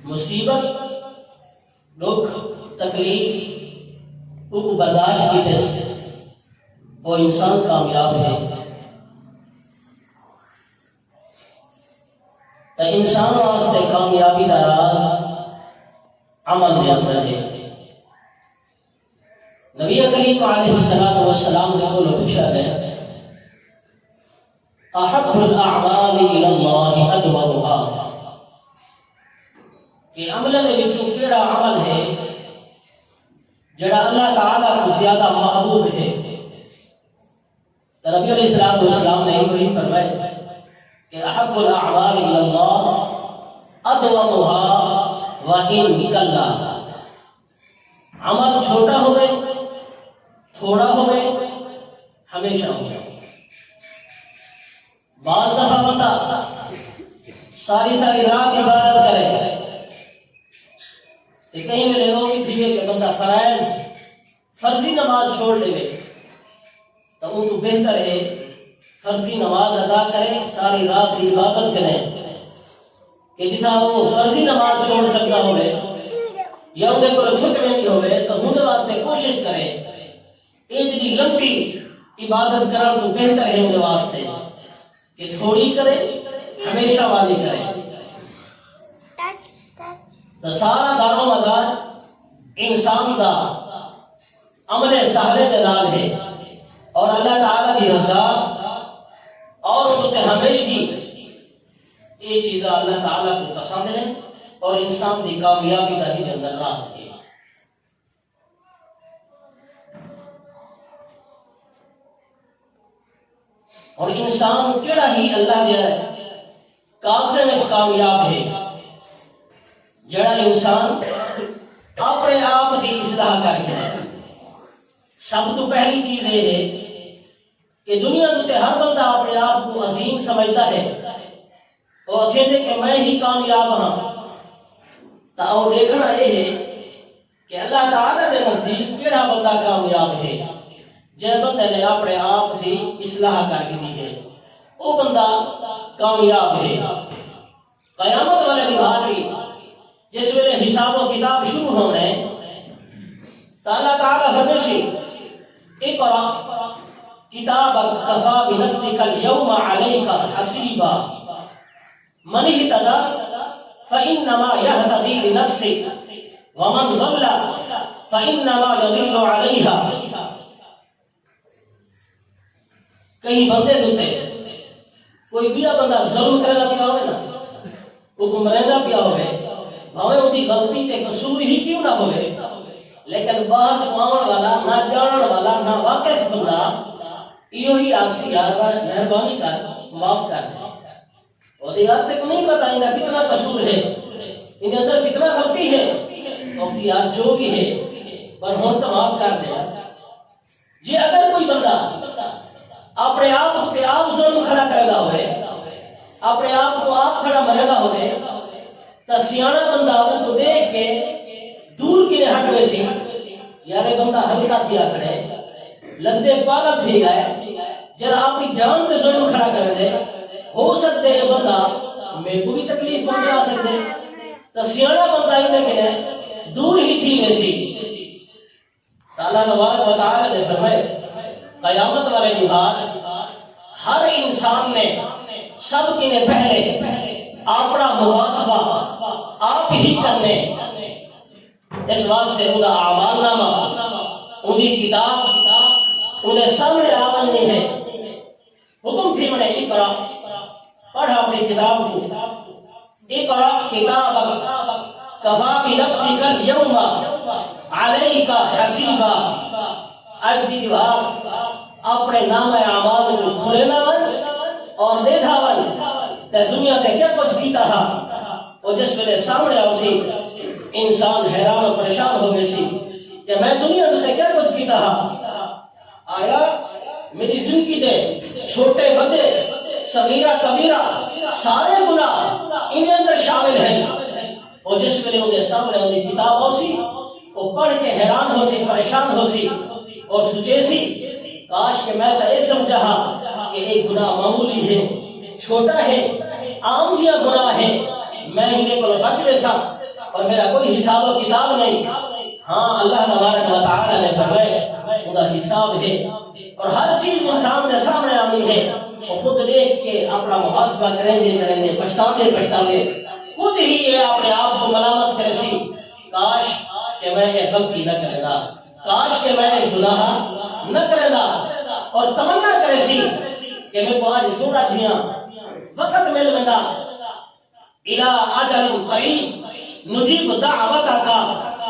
مصیبت دکھ تکلیف کو برداشت کیتے وہ انسان کامیاب ہے. تو انسان واسطے کامیابی کا راز عمل کے اندر ہے. نبی کریم علیہ السلام نے کو پوچھا گیا احب الاعمال الى اللہ ادومها کہ عمل دے وچوں کیڑا عمل ہے جڑا اللہ تعالی کو زیادہ محبوب ہے. نبی علیہ السلام نے یہ فرمایا کہ احب الاعمال الى اللہ ادومها وان قل. عمل چھوٹا ہوئے تھوڑا ہوئے ہمیشہ ہوئے. بعض دفعہ بندہ ساری رات عبادت کرے کہیں میں لوگ تھی کہ بندہ فرضی نماز چھوڑ لے تو ان کو بہتر ہے فرضی نماز ادا کرے ساری رات کی عبادت کرے کہ جتنا وہ فرضی نماز چھوڑ سکتا ہوئے یا انہیں کو چھوٹ نہیں ہوئے تو ان واسطے کوشش کرے اتنی لمبی عبادت کرنا تو بہتر ہے ان واسطے کہ تھوڑی کرے ہمیشہ والی کرے. تو سارا دار و مدار انسان دا عمل صالح کے نال ہے اور اللہ تعالی کی رضا اور ان کے ہمیشہ یہ چیزیں اللہ تعالی کو پسند ہے اور انسان کی کامیابی کا ہی اندر راز ہے. اور انسان کیڑا ہی اللہ دے کاغذ میں کامیاب ہے جڑا انسان اپنے آپ کی اصلاح کر کے. سب تو پہلی چیز یہ ہے کہ دنیا میں ہر بندہ اپنے آپ کو عظیم سمجھتا ہے اور کہتے کہ میں ہی کامیاب ہاں. تو دیکھنا یہ ہے کہ اللہ تعالیٰ کے نزدیک کیڑا بندہ کامیاب ہے. جے بندے نے اپنے آپ کی اصلاح کر کے دی ہے وہ بندہ کامیاب ہے. قیامت والے دن بھی جس ویلے حساب و کتاب شروع ہونا ہے تو اللہ تعالیٰ فرمائے اقرأ کتابک کفی بنفسک اليوم علیک حسیبا من اہتدی فإنما یہتدی لنفسہ ومن ضل فإنما یضل علیہا. کئی بندے دوتے کوئی بیا بندہ ظلم کرنا پیا ہوئے نا حکم رہنا پیا ہوئے بھاوے ان کی غلطی تے قصور ہی کیوں نہ ہوئے لیکن باہر آن والا نہ جانن والا نہ واقف بندہ یہ ہی آگسی یار مہربانی کر معاف کر دے. اور یار تے کو نہیں پتا انہیں کتنا قصور ہے انہیں اندر کتنا غلطی ہے اور یار جو بھی ہے پر ہون تو معاف کر دے. جی اگر کوئی بندہ اپنے آپ کو آپ ظلم کھڑا کرے گا ہوئے اپنے آپ کو آپ کھڑا مرے گا ہوئے تو سیانہ بندہ ان کو دیکھ کے دور کی ہٹ میں سی یار بندہ ہلکا کیا کرے لگتے پاگل تھی گئے جب اپنی جان پہ ظلم کھڑا کر دے ہو سکتے ہیں بندہ میں کو بھی تکلیف پہنچا سکتے تو سیانہ بندہ انہیں کہ دور ہی تھی میں سی. اللہ تبارک و تعالی نے فرمائے قیامت والے دن ہر انسان نے سب کے پہلے اپنا محاسبہ آپ ہی کرنے. اس واسطے ان کا اعمال نامہ ان کی کتاب انہیں سامنے آنی ہے. حکم تھی میں اقرا پڑھا اپنی کتاب کو اقرا کتابک کفی بنفسک اليوم علیک حسیبا. آج کی جواب اپنے نام اعمال کو کھولے نہ من اور دیکھا من کہ دنیا تے کیا کچھ کیتا تھا اور جس ویلے سامنے آؤ سی انسان حیران و پریشان ہو گئے سی کہ میں دنیا تے کیا کچھ کیتا تھا. آیا میری زندگی دے چھوٹے بڑے صغیرہ کبیرہ سارے گناہ ان اندر شامل ہیں اور جس ویلے انہیں سامنے انہیں کتاب ہو سی وہ پڑھ کے حیران ہو سی پریشان ہو سی اور سوچے سی کاش کہ میں تو یہ سمجھا کہ ایک گناہ معمولی ہے چھوٹا ہے عام جیا گناہ ہے میں انہیں کو بچ لے سا اور میرا کوئی حساب و کتاب نہیں. ہاں اللہ تبارک و تعالی نے فرمایا خدا حساب ہے اور ہر چیز انسان کے سامنے آنی ہے. وہ خود دیکھ کے اپنا محاسبہ کریں گے پچھتاوے خود ہی یہ اپنے آپ کو ملامت کرے سی کاش کہ میں یہ غلطی نہ کرے گا, کاش کہ میں یہ گناہ نہ کرے گا, اور تمنا کرے سی کہ میں کو آج تھوڑا جھیاں وقت مل میں گا الى اجل قریب نجیب دعوتک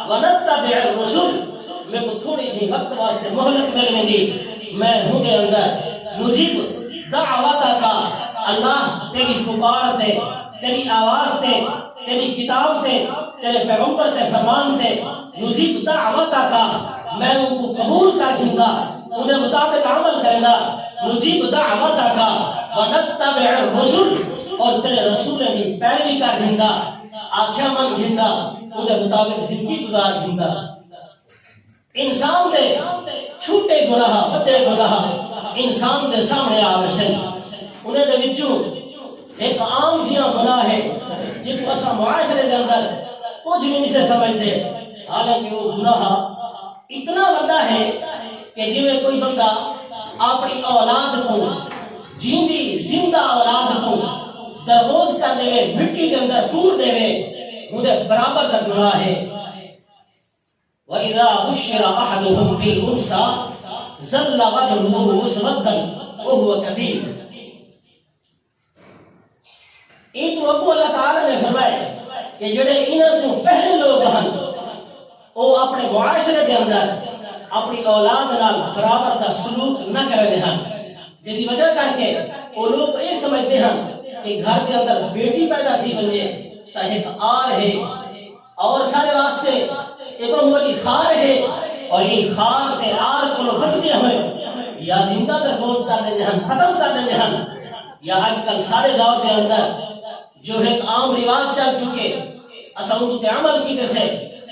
ونتبع الرسل, میں کو تھوڑی جی وقت واسطے مہلت مل میں گی, میں ہوں گے اندر نجیب دعوتک, اللہ تیری پکار تے تیری آواز تے تیری کتاب تے تیرے پیغمبر تے فرمان تے نجیب دعوتک, میں ان کو قبول کر دوں گا, انہیں مطابق عمل کرے گا. نجیب دعوتک ونتبع الرسل, اور تیرے رسول کی پیروی کر دوں گا, آخیا من جھندا انہیں مطابق زندگی گزار دوں گا. انسان دے چھوٹے گناہ بڑے گناہ انسان دے سامنے آوشن, انہیں دے وچوں ایک عام جیاں گناہ ہے جن کو اسا معاشرے دے اندر کچھ بھی نہیں سے سمجھتے, حالانکہ وہ گناہ اتنا بڑا ہے کہ جی میں کوئی بندہ اپنی اولاد کو جیندی زندہ اولاد کو دربوز کر دے مٹی کے اندر ٹور دے انہیں برابر کا گناہ ہے. وَإِذَا بُشِّرَ أَحَدُهُمْ بِالْأُنْثَىٰ ظَلَّ وَجْهُهُ مُسْوَدًّا وَهُوَ كَظِيمٌ. ان تو ابو اللہ تعالی نے فرمایا کہ جڑے انہاں تو پہلے لوگ ہیں وہ اپنے معاشرے کے اندر اپنی اولاد نال برابر کا سلوک نہ کرتے ہیں, جس کی وجہ کر کے وہ لوگ یہ سمجھتے ہیں کہ گھر کے اندر بیٹی پیدا تھی بنے تو ایک آر ہے اور سارے واسطے ایک بڑی خار ہے, اور یہ خار کے آر کو بچتے ہوئے یا زندہ دربوز کر دیتے ہیں, ختم کر دیتے ہیں. یا آج کل سارے گاؤں کے اندر جو ایک عام رواج چل چکے اسا ان کے عمل کی جیسے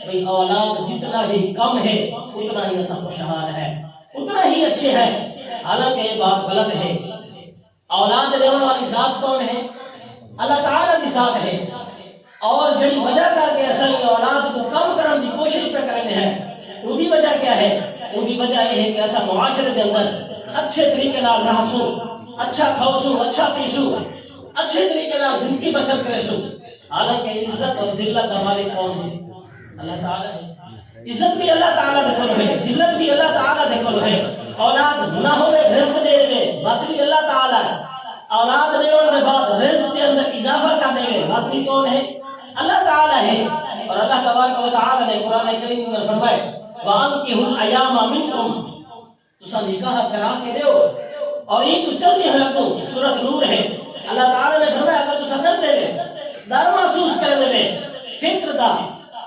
بھئی اولاد جتنا ہی کم ہے اتنا ہی اسا خوشحال ہے, اتنا ہی اچھے ہیں. حالانکہ یہ بات غلط ہے. اولاد دینے والی ذات کون ہے؟ اللہ تعالیٰ کی ذات ہے, اور جڑی وجہ کر کے اصل اولاد کو کم کرنے کی کوشش پہ کرنے ہیں ان کی وجہ کیا ہے؟ ان کی وجہ یہ ہے کہ ایسا معاشرے کے اندر اچھے طریقے نال رہسو, اچھا کھوسو, اچھا پیسو, اچھے طریقے نال زندگی بسر کرسو. حالانکہ عزت اور ذلت ہمارے کون ہے؟ اللہ تعالیٰ ہے. عزت بھی اللہ تعالیٰ دے کول ہے, ذلت بھی اللہ تعالیٰ دے کول ہے. اولاد نہ ہوئے رزق دے میں بات بھی اللہ تعالیٰ ہے. اولاد دینے کے بعد رزق کے اندر اضافہ کرنے میں بات بھی کون ہے؟ اللہ تعالیٰ ہے. اور اللہ تبارک و تعالیٰ نے قرآن کریم میں فرمایا وَأَنْكِحُوا الْأَيَامَ مِنْكُمْ, تسا نکاح کرا کے دیو. اور یہ تو چلتی ہے تو سورۃ نور ہے. اللہ تعالیٰ نے فرمایا اگر تسا ڈر دے ڈر محسوس کر دے فکر دا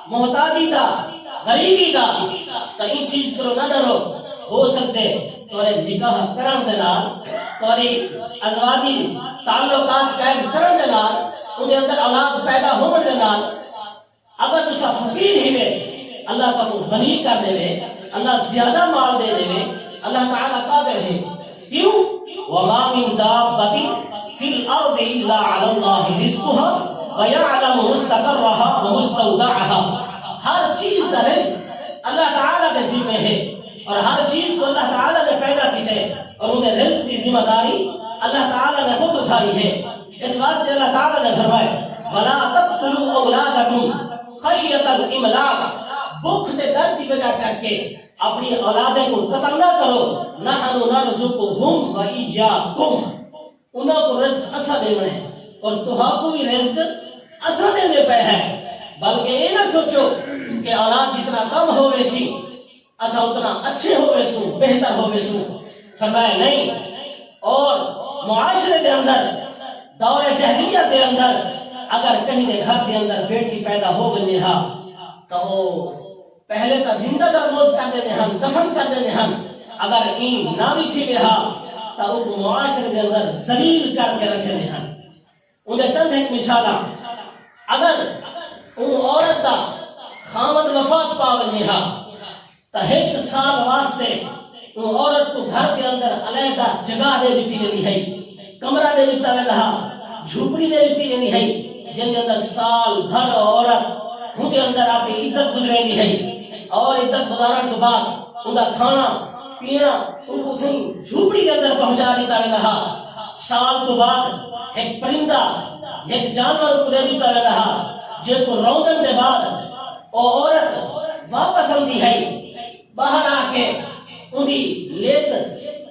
محتاجی دا غریبی دا تو ان چیز کرو نہ ڈرو. ہو سکتے تورے نکاح کرن دے نال تورے ازواجی تعلقات قائم کرن دے نال ان کے اندر اولاد پیدا ہون دے نال اگر تسا فقیر ہی میں اللہ کا کو غنی کر دے, اللہ زیادہ مال دے دے, اللہ تعالیٰ قادر ہے. کیوں؟ وَمَا مِن دَابَّةٍ فِي الْأَرْضِ إِلَّا عَلَى اللَّهِ رِزْقُهَا وَيَعْلَمُ مُسْتَقَرَّهَا وَمُسْتَوْدَعَهَا. ہر چیز کا رزق اللہ تعالیٰ کے ذمہ ہے, اور ہر چیز کو اللہ تعالیٰ نے پیدا کی ہے, اور انہیں رزق کی ذمہ داری اللہ تعالیٰ نے خود اٹھائی ہے. اس واسطے اللہ تعالیٰ نے فرمایا وَلَا تَقْتُلُوا أَوْلَادَكُمْ خَشْيَةَ الْإِمْلَاقِ, بھوک سے ڈر کی وجہ کر کے اپنی اولادیں کو قتل نہ کرو. نَحْنُ نَرْزُقُهُمْ وَإِيَّاكُمْ, انہوں کو رزق اسا دینا ہے اور تہاں کو بھی رزق اسا دینے پہ ہے. بلکہ یہ نہ سوچو کہ اولاد جتنا کم ہوئے سی اسا اتنا اچھے ہوئے سو, بہتر ہوئے سو. فرمایا نہیں. اور معاشرے کے اندر دور جہلیت کے اندر اگر کہیں نے گھر کے اندر بیٹی پیدا ہو گئی ہے تو پہلے تو زندہ دربوز کر دیتے ہیں, دفن کر دیتے ہیں. اگر این نہ بھی تھی بہا تو وہ معاشرے کے اندر ذلیل کر کے رکھے ہیں. انہیں چند ایک مثال, اگر ان عورت کا خامد وفات پاونی ہے تو ایک سال واسطے ان عورت کو گھر کے اندر علیحدہ جگہ دے دیتی گئی ہے, کمرہ دے دیتا ہے, جھوپڑی دے دیتی گئی ہے, جن کے اندر سال بھر عورت ہوں کے اندر آپ کی عدت گزرے دی ہے اور عدت گزارن تو بعد ان کا کھانا پینا ان کو جھوپڑی کے اندر پہنچا دیتا رہا. سال تو بعد ایک پرندہ ایک جانور کو دے دیتا رہا جن کو روندن کے بعد وہ عورت واپس آتی ہے باہر آ کے ان کی لیت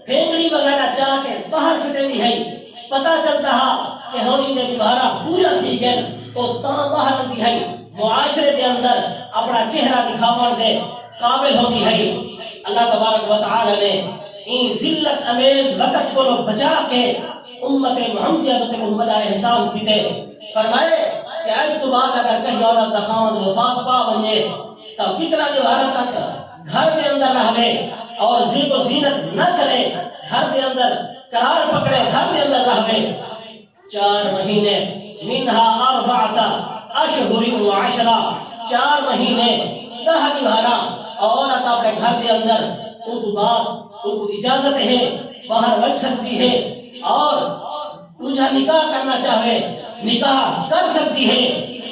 پھینگڑی وغیرہ چاہ کے باہر سٹے دی ہے. پتا چلتا کہ ہونی نے دوبارہ پورا تھی گئے تو تاں باہر آتی ہے معاشرے کے اندر اپنا چہرہ دکھاون دے قابل ہوتی ہے. اللہ تبارک و تعالی نے ان ذلت امیز وقت کو بچا کے امت محمدیہ تے محمد احسان کیتے. فرمائے کہ اج تو بعد اگر کہیں عورت دخان وفات پا بنے تو کتنا دیوارہ تک گھر کے اندر رہ لے اور زیب و زینت نہ کرے, گھر کے اندر قرار پکڑے, گھر کے اندر رہ لے. 4 مہینے منہا اربعۃ اشہر و عشرہ, 4 مہینے 10 دیوارہ عورت اپنے گھر کے اندر ان کو بعد ان کو اجازت ہے باہر بچ سکتی ہے اور تجھا نکاح کرنا چاہے نکاح کر سکتی ہے,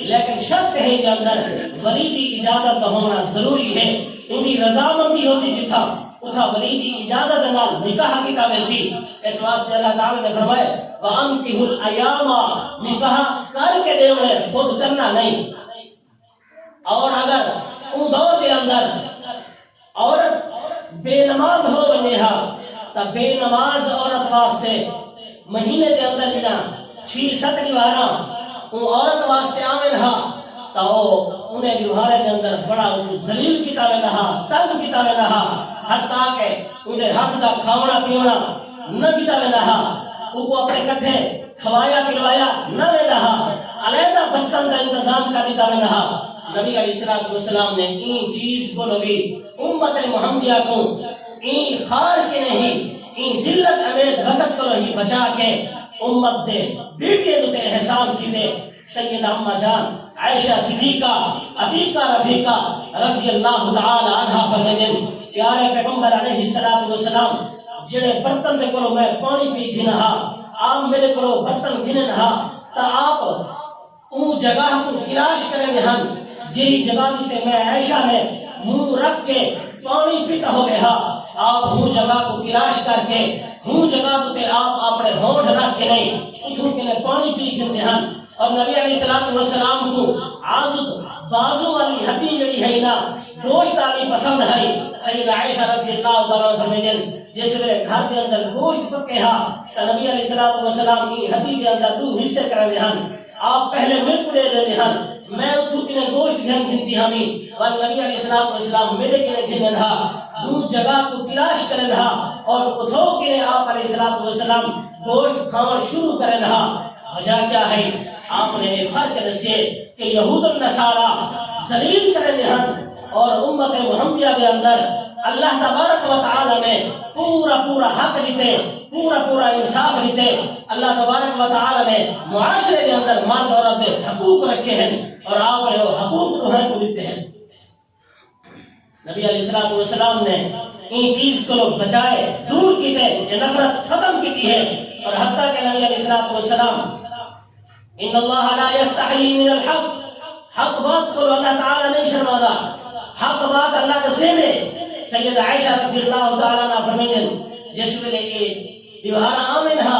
لیکن شرط ہے کے اندر ولی کی اجازت ہونا ضروری ہے. ان کی رضامندی ہو سی جتھا اتھا ولی کی اجازت نال نکاح کیتا ویسی. اس واسطے اللہ تعالی نے فرمایا وَأَنْكِحُوا الْأَيَامَ, نکاح کر کے دیونے خود کرنا نہیں. اور اگر ان دور کے اندر عورت بے نماز ہو بنے ہا تو بے نماز عورت واسطے مہینے کے اندر جنا 6-7 دیوارہ ان عورت واسطے آمن ہا تو انہیں دیوارے کے اندر بڑا ذلیل کیتا رہا, تنگ کیتا رہا, حتیٰ کہ انہیں ہاتھ دا کھاونا پیونا نہ کیتا رہا, ان کو اپنے کٹھے کھوایا پلوایا نہ رہا, علیحدہ برتن کا انتظام کر دیتا رہا. نبی علیہ السلام نے این چیز کو لگی امت محمدیہ کو این خار کے نہیں این ذلت امیز وقت کو ہی بچا کے امت دے بیٹے دوتے احسان کی دے. سیدہ اماں جان عائشہ صدیقہ عتیقہ رفیقہ رضی اللہ تعالی عنہ فرمائیں پیارے پیغمبر علیہ السلام جڑے برتن دے کولو میں پانی پی گھنہا آپ میرے کولو برتن گھنہا تا آپ اون جگہ کو تلاش کریں ہن جی جگہ تے میں عائشہ نے منہ رکھ کے پانی پیتا ہو گیا. آپ ہوں جگہ کو تلاش کر کے ہوں جگہ تے آپ اپنے ہونٹ رکھ کے نہیں اتھوں کے پانی پی گھنتے ہن. اور نبی علیہ السلام کو عازد بازو والی ہڈی جڑی ہے نا گوشت والی پسند ہے. سیدہ عائشہ رضی اللہ تعالیٰ عنہ فرمائیں جس ویلے گھر کے اندر گوشت پکے ہا تو نبی علیہ السلام کی ہڈی کے اندر 2 حصے کرنے ہن. آپ پہلے میرے کو دے دیتے ہن, میں اتھو کنے گوشت گھنتی ہمی اور نبی علیہ السلام میرے کنے گھنن ہا دو جگہ کو تلاش کرن ہا اور اتھو کنے آپ علیہ السلام گوشت کھانا شروع کرن ہا. وجہ کیا ہے؟ آپ نے ایک فرق دسے کہ یہود النصارہ ذلیل کرنے ہن اور امت محمدیہ کے اندر اللہ تبارک و تعالی نے پورا حق دیتے پورا انصاف دیتے. اللہ تبارک و تعالی نے معاشرے کے اندر مرد اور عورت حقوق رکھے ہیں اور آپ نے وہ حقوق روحیں کو دیتے ہیں. نبی علیہ السلام نے ان چیز کو لوگ بچائے دور کیتے یہ نفرت ختم کی ہے. اور حتیٰ کہ نبی علیہ السلام ان اللہ لا یستحیی من الحق, حق بات کو اللہ تعالی نہیں شرماتا, حق بات اللہ کے سینے. سیدہ عائشہ رضی اللہ تعالیٰ عنہ فرمائیں جس ویلے یہ دیوارہ آمن ہا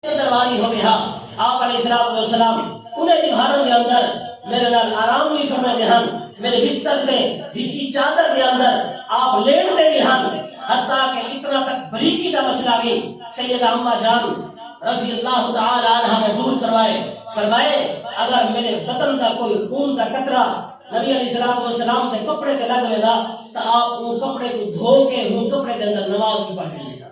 درواری ہو گیا آپ علیہ السلام انہیں دیواروں کے اندر میرے نال آرام بھی فرمائے ہن, میرے بستر دے ہکی چادر کے اندر آپ لیٹتے بھی ہن. حتیٰ کہ اتنا تک بریکی کا مسئلہ بھی سیدہ اماں جان رضی اللہ تعالی عنہ نے دور کروائے. فرمائے اگر میرے بدن کا کوئی خون کا قطرہ نبی علیہ السلام کے کپڑے کے لگ لینا تو آپ ان کپڑے کو دھو کے ان کپڑے کے اندر نماز بھی پڑھ لینا.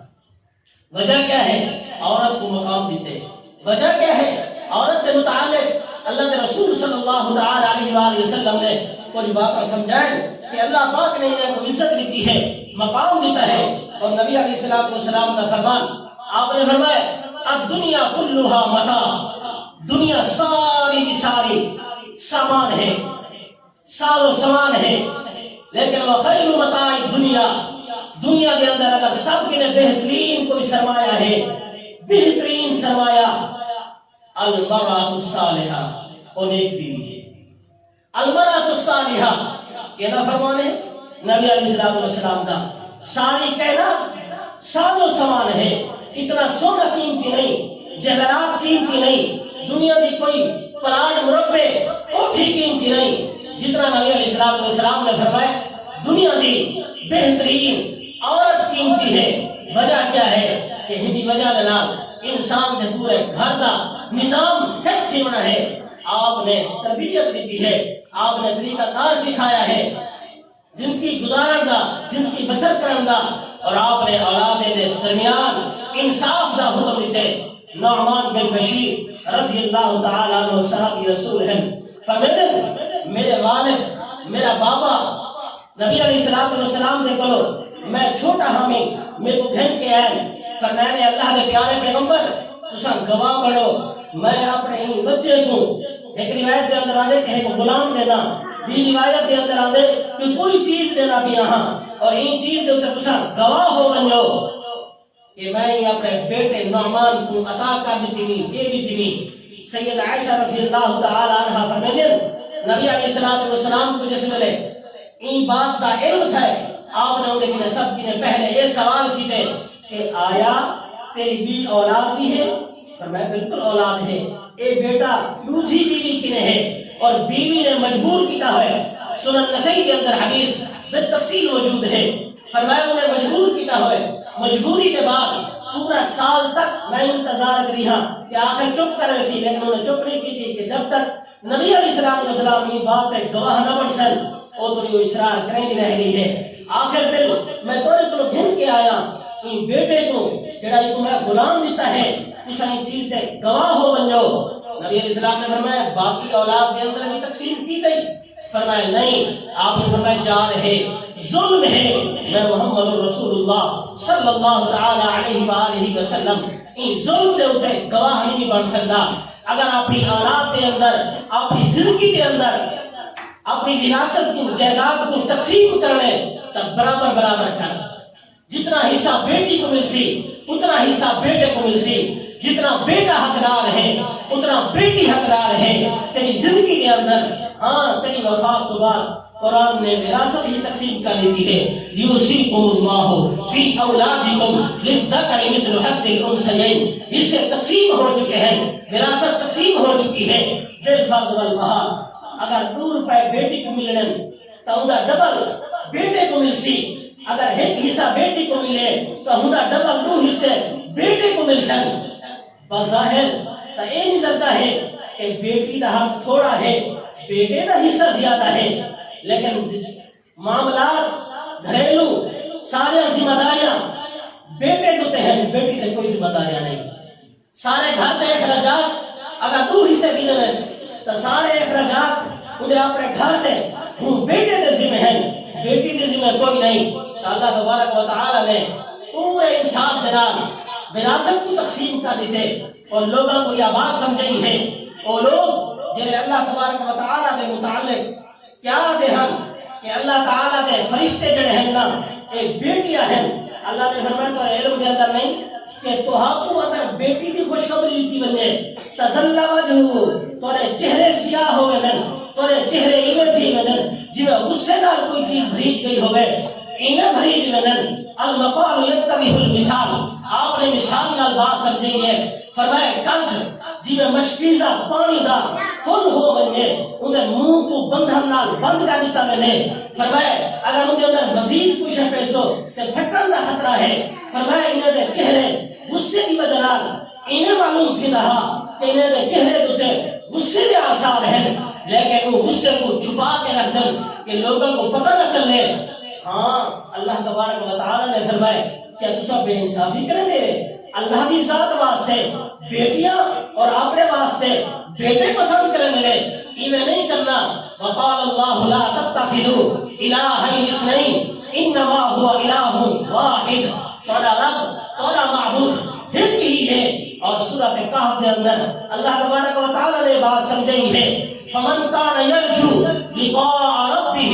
وجہ کیا ہے؟ عورت کو مقام دیتے. وجہ کیا ہے؟ عورت کے متعلق اللہ کے رسول صلی اللہ تعالی علیہ وآلہ وسلم نے کچھ باتیں سمجھائیں کہ اللہ پاک نے انہیں کو عزت دیتی ہے, مقام دیتا ہے. اور نبی علیہ السلام کا فرمان آپ نے فرمایا الدنیا کلھا متاع, دنیا ساری کی ساری سامان ہے, سارو سامان ہے, لیکن وہ خیر متاع دنیا, دنیا کے اندر اگر سب کے لیے بہترین کوئی سرمایہ ہے, بہترین سرمایہ المرأۃ الصالحہ, اور نیک بیوی ہے. المرأۃ الصالحہ کہ نہ فرمانے نبی علیہ السلام کا ساری کائنات ساز و سامان ہے، اتنا سونا قیمتی نہیں، جواہرات قیمتی نہیں، دنیا کی کوئی پلاٹ مربع اوٹھی قیمتی نہیں جتنا نبی علیہ السلام نے فرمایا دنیا کی بہترین عورت قیمتی ہے۔ وجہ کیا ہے کہ ہندی وجہ کے نام انسان کے پورے گھر کا نظام سیٹ تھی ہونا ہے۔ آپ نے تربیت دیتی ہے، آپ نے طریقہ کار سکھایا ہے زندگی گزارن دا، زندگی بسر کرن دا، اور آپ نے اولاد دے درمیان انصاف دا حکم دیتے۔ نعمان بن بشیر رضی اللہ تعالی عنہ صحابی رسول ہیں فرماتے میرے والد میرا بابا نبی علیہ السلام نے کہو میں چھوٹا ہمی میرے کو گھن کے آئے فرمانے اللہ کے پیارے پیغمبر تساں گواہ بڑھو میں اپنے ہی بچے کو ایک روایت دے اندر آنے کہ ایک غلام دینا، بھی روایت دے اندر آنے کہ کوئی چیز دینا بھی یہاں اور ان چیز دے اندر تساں گواہ ہو بنجو کہ میں اپنے بیٹے نعمان کو عطا کر دیتی نہیں دے دیتی نہیں۔ سید عائشہ رضی اللہ تعالی عنہ فرماتے نبی علیہ السلام کو جس ملے این بات کا علم تھا آپ نے انہیں کنے سب کنے پہلے یہ سوال کیتے کہ آیا تیری بھی اولاد بھی ہے؟ فرمایا بالکل اولاد ہے۔ اے بیٹا دوسری بیوی کنے ہے اور بیوی نے مجبور کیتا ہے، سنن نسائی کے اندر حدیث بالتفصیل موجود ہے۔ فرمایا انہیں مجبور کیتا ہے، مجبوری کے بعد پورا سال تک میں انتظار کری ہاں کہ آخر چپ کر رہی، لیکن انہوں نے چپ نہیں کی تھی کہ جب تک نبی علیہ السلام کی بات ہے گواہ نہ بن سن وہ تو اصرار کریں رہ گئی ہے۔ آخر پھر میں تو گھن کے آیا ان بیٹے کو جڑا کو میں غلام دیتا ہے اس ان چیز دے گواہ ہو بن جاؤ۔ نبی علیہ السلام نے فرمایا باقی اولاد کے اندر بھی تقسیم کی گئی؟ فرمایا نہیں۔ آپ نے فرمایا جا رہے ظلم ہے، میں محمد رسول اللہ صلی اللہ تعالی علیہ وآلہ وسلم ان ظلم دے اتے گواہ نہیں بن سکتا۔ اگر اپنی اولاد کے اندر اپنی زندگی کے اندر اپنی وراثت کو جائیداد کو تقسیم کرنے تب برابر برابر کر، جتنا حصہ بیٹی کو مل سی اتنا حصہ بیٹے کو مل سی، جتنا بیٹا حقدار ہے اتنا بیٹی حقدار ہے تیری زندگی کے اندر۔ ہاں تیری وفات کے بعد قرآن نے وراثت ہی تقسیم کر دیتی ہے، یوصیکم اللہ فی اولادکم للذکر مثل حظ الانثیین، جس سے تقسیم ہو چکے ہیں، وراثت تقسیم ہو چکی ہے بالفرض والمحال۔ اگر 2 روپے بیٹی کو ملنے تو ادا ڈبل بیٹے کو مل سی، اگر ایک حصہ بیٹی کو ملے تو ادا ڈبل 2 حصے بیٹے کو مل سن۔ بظاہر تو یہ نظرتا ہے کہ بیٹی کا حق تھوڑا ہے بیٹے کا حصہ زیادہ ہے، لیکن معاملات گھریلو سارے ذمہ داریاں بیٹے کو ہیں، بیٹی کے کوئی ذمہ داریاں نہیں۔ سارے گھر کے اخراجات اگر 2 حصے گنے تو سارے اخراجات انہیں اپنے گھر دے ہوں بیٹے کے ذمہ ہیں، بیٹی کے ذمہ کوئی نہیں۔ تو اللہ تبارک و تعالی نے پورے انصاف کے نام وراثت کو تقسیم کر دیتے اور لوگوں کو یہ بات سمجھائی ہے وہ لوگ جنہیں اللہ تبارک و تعالی کے متعلق کیا دے ہم کہ اللہ تعالی کے فرشتے جڑے ہیں نا ایک بیٹیاں ہیں۔ اللہ نے فرمایا تو علم کے اندر نہیں کہ تو ہاتھوں اگر بیٹی کی خوشخبری دیتی بنے تزل وجہو تونے چہرے سیاہ ہوئے دن، تونے چہرے ایمیں تھی بدن جویں غصے نال کوئی چیز بھریج گئی ہوئے ایمیں بھریج بدن۔ المقال یتبہ المثال، آپ نے مثال نال بات سمجھئی ہے۔ فرمائے کس جویں مشکیزہ پانی دا فل ہو بنے انہیں منہ کو بندھن نال بند کر دیتا میں نے۔ فرمائے اگر انہیں اندر مزید کچھ ہے پیسو تو پھٹن دا خطرہ ہے۔ فرمائے انہیں دے چہرے غصے کی وجہ نال انہیں معلوم تھی رہا کہ انہیں دے چہرے دوتے غصے دے آثار ہیں، لیکن وہ غصے کو چھپا کے رکھ دیں کہ لوگوں کو پتہ نہ چلے۔ ہاں اللہ تبارک و تعالی نے فرمائے کیا تسا بے انصافی کریں گے؟ اللہ کی ذات واسطے بیٹیاں اور اپنے واسطے بیٹے پسند کریں گے، یہ نہیں کرنا۔ وقال اللہ لا تتخذوا الہین اثنین انما هو الہ واحد، تھوڑا رب تھوڑا معبود ایک ہی ہے۔ اور سورۃ کہف کے اندر اللہ تبارک و تعالی نے بات سمجھائی ہے فمن کان یرجو لقاء ربہ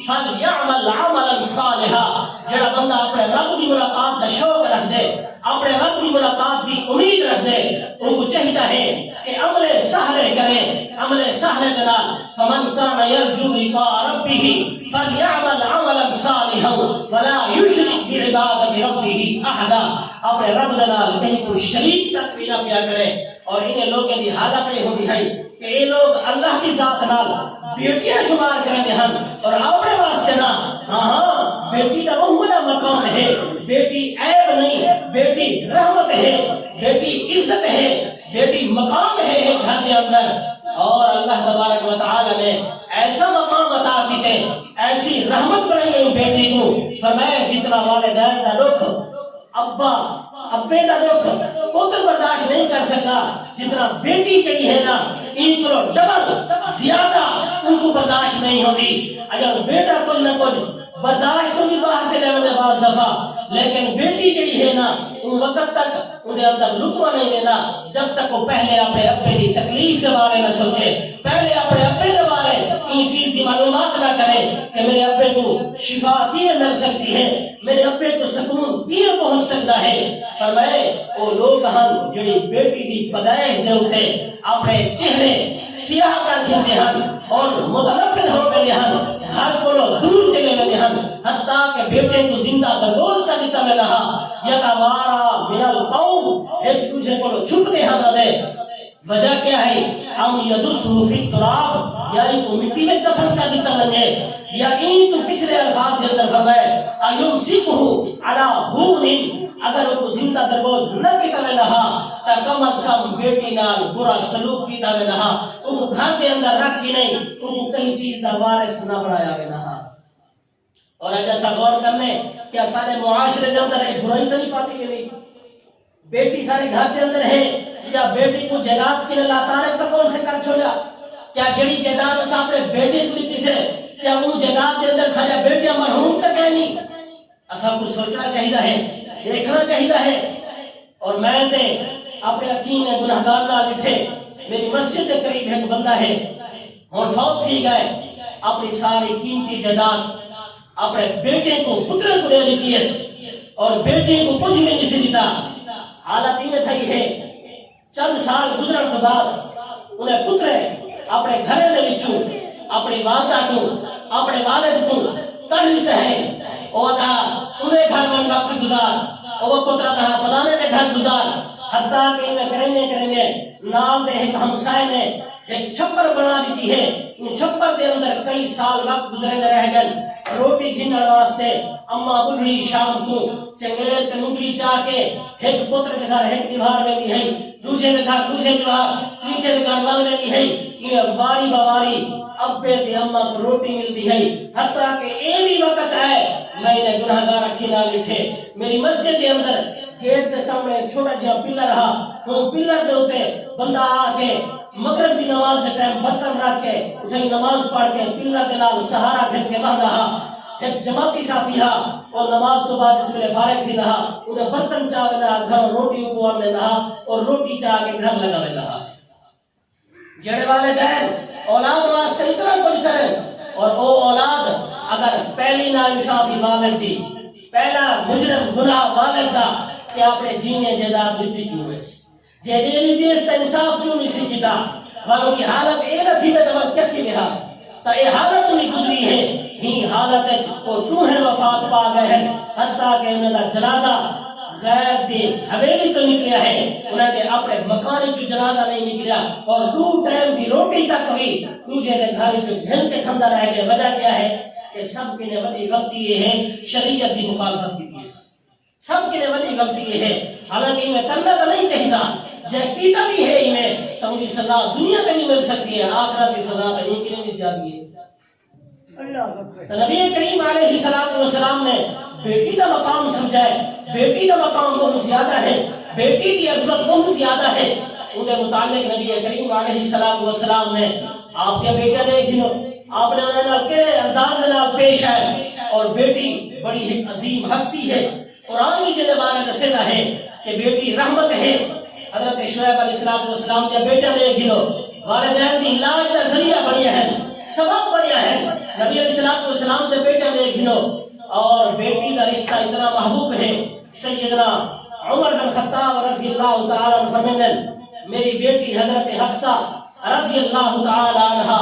فلیعمل عملا صالحا، جڑا بندہ اپنے رب کی ملاقات کا شوق رکھتا دے، اپنے رب کی ملاقات کی امید رکھ دے، ان کو چاہیے ہے کہ عمل سہلے کرے، عمل سہلے دے نال فمن کان یرجو لقاء ربہ فلیعمل عملا صالحا ولا یشرک بعبادۃ ربہ احدا۔ اپنے رب دے نال کہیں کوئی شریک تک بھی نہ پیا کرے۔ اور انہیں لوگوں کی حالت یہ ہوتی ہے کہ یہ لوگ اللہ کی ذات نال بیٹیاں شمار کرتے ہیں اور اپنے واسطے نہ، ہاں بیٹی کا وہ مقام ہے، بیٹی عیب نہیں، بیٹی رحمت ہے، بیٹی عزت ہے، بیٹی مقام ہے گھر کے اندر۔ اور اللہ تبارک و تعالی نے ایسا مقام عطا کیتے، ایسی رحمت بنائی ہے بیٹی کو، فرمایا جتنا والدین کا دکھ ابے کا دکھ پتر برداشت نہیں کر سکتا، جتنا بیٹی جڑی ہے نا ان کو ڈبل زیادہ ان کو برداشت نہیں ہوتی۔ اگر بیٹا کچھ نہ کچھ برداشت تو بھی باہر چلے میں بعض دفعہ، لیکن بیٹی جڑی ہے نا ان وقت تک انہیں اندر لطفہ نہیں لینا جب تک وہ پہلے اپنے ابے کی تکلیف کے بارے میں سوچے، پہلے اپنے ابے کے بارے ان چیز کی معلومات نہ کرے کہ میرے ابے کو شفا کیوں مل سکتی ہے، میرے ابے کو سکون کیوں پہنچ سکتا ہے۔ فرمائے وہ لوگ ہم جڑی بیٹی کی پیدائش دے ہوتے اپنے چہرے سیاہ کر دیتے ہیں اور متنفر ہو گئے ہیں، گھر کو دور چلے گئے ہیں، حتیٰ کہ بیٹے کو زندہ درگوز کا دیتا میں رہا، یتوارا من القوم، ایک دوسرے کو چھپتے ہیں دے۔ وجہ کیا ہے؟ ام یدسو فی التراب، یا ان کو مٹی میں دفن کر دیتا بنے، یا ان تو پچھلے الفاظ کے اندر فرمائے ایمسکہ علی ہون، اگر ان کو زندہ درگوز نہ کیتا میں رہا تا کم از کم بیٹی نال برا سلوک کیتا میں رہا، ان کو گھر کے اندر رکھ کی نہیں، ان کو کہیں چیز دا وارث نہ بنایا میں رہا۔ اور اگر ایسا غور کرنے کیا سارے معاشرے کے اندر ایک برائی تو نہیں پاتی کہ نہیں؟ بیٹی سارے گھر کے اندر ہے، یا بیٹی کو جائیداد کے اللہ تعالیٰ پر کون سے کر چھوڑا؟ کیا جڑی جائیداد اس اپنے بیٹے کو دیتی سے کیا وہ جائیداد کے اندر سارے بیٹیاں مرحوم تک ہیں نہیں؟ ایسا کچھ سوچنا چاہیے ہے، دیکھنا چاہیے ہے۔ اور میں نے اپنے یقین گناہگار نہ لکھے، میری مسجد کے قریب ایک بندہ ہے، اور فوت تھی گئے، اپنی ساری قیمتی جائیداد اپنے بیٹے کو پتر کو دے دیتی ہے، اور بیٹے کو کچھ بھی نہیں سی دیتا۔ حالت میں تھی ہے چند سال گزرن کے بعد انہیں پتر اپنے گھرے دے وچوں اپنی والدہ کو اپنے والد کو کر لیتے ہیں، اور انہیں گھر میں وقت گزار، اور وہ پتر کہا فلانے کے گھر گزار، حتیٰ کہ انہیں کریں نام دے ایک ہمسائے نے ایک چھپر بنا دیتی ہے، ان چھپر کے اندر کئی سال وقت گزرے رہ گئے، روٹی گھنڑ واسطے اما بڑھڑی شام کو چنگیل کے نکلی چاہ کے ایک پتر کے گھر ایک دیوار میں دی ہے، دوسرے کے گھر دوسرے دیوار، تیسرے کے گھر وال میں دی ہے، انہیں باری بواری ابے تے اما کو روٹی ملتی ہے۔ حتیٰ کہ یہ بھی وقت ہے میں نے گناہگار رکھی نہ لکھے، میری مسجد کے اندر گیٹ کے سامنے چھوٹا جہاں پلر رہا، وہ پلر دے ہوتے بندہ آ کے مغرب کی نماز کے ٹائم برتن رکھ کے اسے نماز پڑھ کے پلر کے نال سہارا گھر کے باندھ رہا، ایک جماعتی ساتھی رہا، اور نماز تو بعد اس میں فارغ تھی رہا، انہیں برتن چاہ میں رہا، گھر روٹی اوپر میں رہا، اور روٹی چاہ کے گھر لگا میں رہا۔ جڑے والدین اولاد واسطے اتنا کچھ کریں، اور وہ اولاد اگر پہلی نا انصافی والد دی، پہلا مجرم گناہ والد دا کہ اپنے جینے جائیداد دیتی کیوں ہے، جے دینی دیس تا انصاف کیوں نہیں سیکھتا، والوں کی حالت اے نہ تھی میں دمت کیا تھی لہا تا اے حالت نہیں گزری ہے، ہی حالت ہے کو تو ہے وفات پا گئے ہیں، حتیٰ کہ انہوں نے جنازہ غیر دی حویلی تو نکلیا ہے، انہیں دے اپنے مکانی جو جنازہ نہیں نکلیا، اور دو ٹائم کی روٹی تک ہوئی دوجہ دے گھاری جو گھن کے کھندہ رہ گئے۔ وجہ کیا ہے کہ سب کے لئے بڑی غلطی یہ ہے شریعت کی مخالفت کی دیس، سب کے لئے بڑی غلطی یہ ہے، حالانکہ انہیں کرنا تو نہیں چاہیے تھا، جب کیتا بھی ہے انہیں تو انہیں سزا دنیا میں نہیں مل سکتی ہے، آخرت کی سزا تو ان کے لئے بھی زیادہ ہے۔ نبی کریم علیہ السلام نے بیٹی کا مقام سمجھائے، بیٹی کا مقام بہت زیادہ ہے، بیٹی کی عظمت بہت زیادہ ہے، انہیں متعلق نبی کریم علیہ السلام نے آپ کے بیٹے دیکھیں، آپ نے انہیں کے انداز میں پیش آئے، اور بیٹی بڑی عظیم ہستی ہے، قرآن کی جنہیں بارے میں سنا ہے کہ بیٹی رحمت ہے۔ حضرت شعیب علیہ السلام کے بیٹے دیکھیں، والدین کی علاج کا ذریعہ بڑھیا ہے، سبب بڑھیا ہے، نبی علیہ السلام کے بیٹے دیکھیں، اور بیٹی کا رشتہ اتنا محبوب ہے، سیدنا عمر بن خطاب رضی اللہ تعالی عنہ فرماتے ہیں میری بیٹی حضرت حفصہ رضی اللہ تعالی عنہ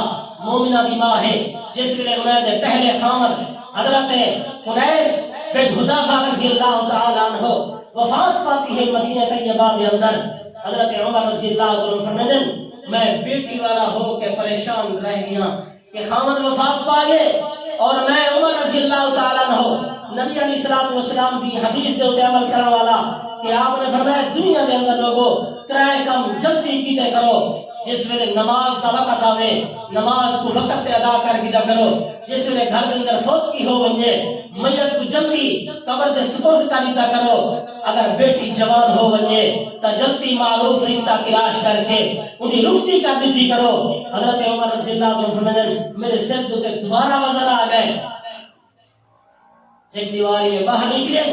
مومنہ کی ماں ہے جس میں انہوں نے پہلے خامد حضرت قنیس بن حذافہ رضی اللہ تعالی عنہ وفات پاتی ہے مدینہ طیبہ کے اندر۔ حضرت عمر رضی اللہ عنہ فرماتے ہیں میں بیٹی والا ہو کے پریشان رہ گیا کہ خامد وفات پا گئے، اور میں عمر رضی اللہ تعالیٰ عنہ نبی علیہ السلام کی حدیث دے اوتے عمل کرنے والا کہ آپ نے فرمایا دنیا کے اندر لوگوں ترائے کم جلدی کیتے کرو، جس میں نماز کا وقت آوے نماز کو وقت تے ادا کر کیتا کرو، جس میں گھر کے اندر فوت کی ہو ونجے میت کو جلدی قبر دے سپرد کر دیتا کرو، اگر بیٹی جوان ہو ونجے تا جلدی معروف رشتہ تلاش کر کے انہیں رخصتی کر دیتی کرو۔ حضرت عمر رضی اللہ عنہ فرماتے ہیں میرے سر تے دوبارہ وزن آ گئے، ایک دیواری میں باہر نکلے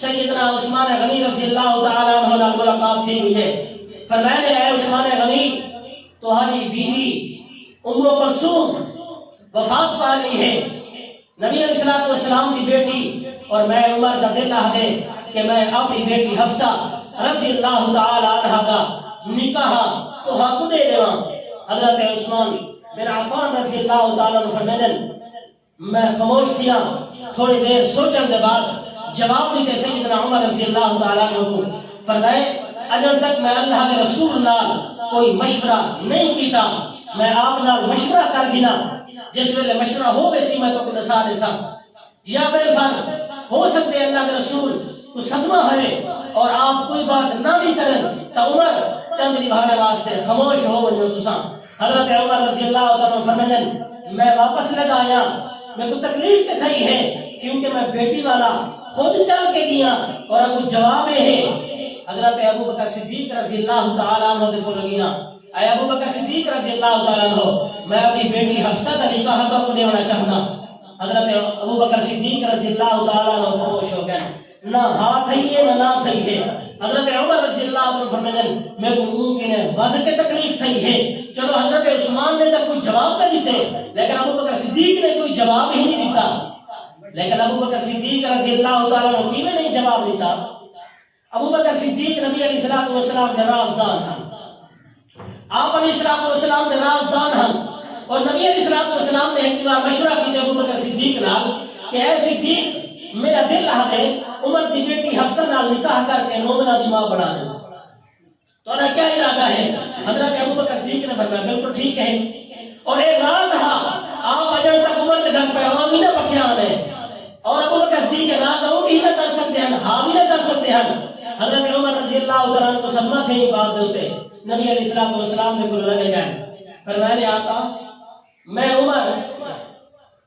سیدنا عثمان غنی رضی اللہ تعالی عنہ سے ملاقات تھی ہوئی ہے۔ فرمایا اے عثمان غنی تمہاری بیوی ام کلثوم وفات پا گئی ہے، نبی علیہ السلام کی بیٹی، اور میں عمر کا دل ہے کہ میں اپنی بیٹی حفصہ رضی اللہ تعالی عنہ کا نکاح تو حق دے دیواں۔ حضرت عثمان بن عفان رضی اللہ تعالی عنہ فرماتے ہیں میں خاموش تھیا، تھوڑی دیر سوچنے کے بعد جواب دیتے سیدنا عمر رضی اللہ تعالی عنہ کو فرمائے اگر تک میں اللہ کے رسول نال کوئی مشورہ نہیں کیتا میں آپ نال مشورہ کر دینا، جس ویلے مشورہ ہو ویسی میں تو کو دسا دیسا، یا بالفرض ہو سکتے اللہ کے رسول کو صدمہ ہوئے اور آپ کوئی بات نہ بھی کریں تو عمر چند نبھانے واسطے خاموش ہو جو تساں۔ حضرت عمر رضی اللہ تعالیٰ فرماتے ہیں میں واپس لگایا، میں کو تکلیف تے تھی ہے کیونکہ میں بیٹی والا خود چل کے گیا اور ابو جواب ہے حضرت ابو بکر صدیق رضی اللہ تعالیٰ عنہ دے کو لگیا اے ابو بکر صدیق رضی اللہ تعالیٰ عنہ میں اپنی بیٹی حفصہ کا نکاح کر کے ہونا چاہتا۔ حضرت ابو بکر صدیق رضی اللہ تعالیٰ عنہ خاموش ہو گئے، نہ ہاتھ ہے نہ تھی ہے۔ حضرت عمر رضی اللہ عنہ فرماتے ہیں میں کو ممکن ہے ود کے تکلیف تھی ہے، چلو حضرت عثمان نے تو کوئی جواب کر دیتے لیکن ابو بکر صدیق نے کوئی جواب ہی نہیں دیتا، لیکن ابو بکر صدیق رضی اللہ تعالیٰ عنہ کی میں نہیں جواب دیتا۔ ابو بکر صدیق نبی علیہ السلام کے رازدان ہیں، آپ علیہ السلام کے رازدان ہیں، اور نبی علیہ السلام نے ایک بار مشورہ کیا ابو بکر صدیق نال کہ اے صدیق میرا دل ہے عمر کی بیٹی حفصہ نال نکاح کر کے مومنہ دی ماں بنا دیں، تو انہیں کیا ارادہ ہے؟ حضرت ابو بکر صدیق نے فرمایا بالکل ٹھیک ہے، اور ایک راز ہے آپ اجل تک عمر کے گھر پیغام ہی نہ پٹھیا آنے، اور ابو بکر صدیق کے راز وہ بھی نہ کر سکتے ہیں، ہاں بھی نہ کر سکتے ہیں۔ حضرت عمر رضی اللہ عنہ کو صدمہ تھے یہ بات ہوتے نبی علیہ السلام نے کھل لگے گئے، فرمایا آقا میں عمر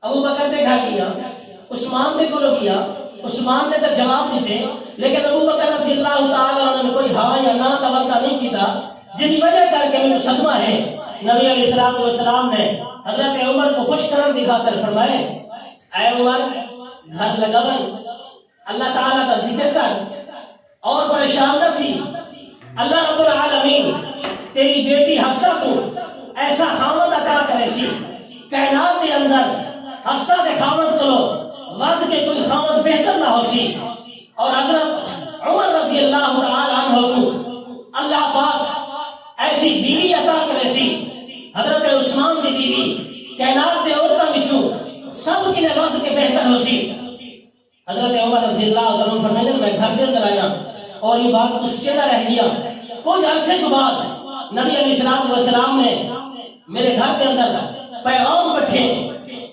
ابو بکر کے گھر گیا، عثمان نے کھلو گیا، عثمان نے تو جواب دیتے لیکن ابو بکر رضی اللہ تعالیٰ عنہ نے کوئی ہاں یا نہ توقع نہیں کیتا، جن کی وجہ کر کے میں صدمہ ہے۔ نبی علیہ السلام نے حضرت عمر کو خوش کرن دکھا کر فرمائے اے عمر گھر لگاون اللہ تعالیٰ کا ذکر کر اور پریشان نہ تھی، اللہ رب العالمین تیری بیٹی حفصہ کو ایسا خامد عطا کرے سی کائنات کے اندر حفصہ کے خامد کو ود کے کوئی خامد بہتر نہ ہو سی، اور حضرت عمر رضی اللہ تعالیٰ عنہ کو اللہ پاک ایسی بیوی عطا کرے سی، حضرت عثمان کی بیوی کائنات کے عورتوں وچوں سب کی ود کے بہتر ہو سی۔ حضرت عمر رضی اللہ عنہ فرماتے ہیں میں گھر کے اندر آیا اور یہ بات اس چیدہ رہ گیا، کچھ عرصے کے بعد نبی علیہ السلام نے میرے گھر کے اندر پیغام پٹھے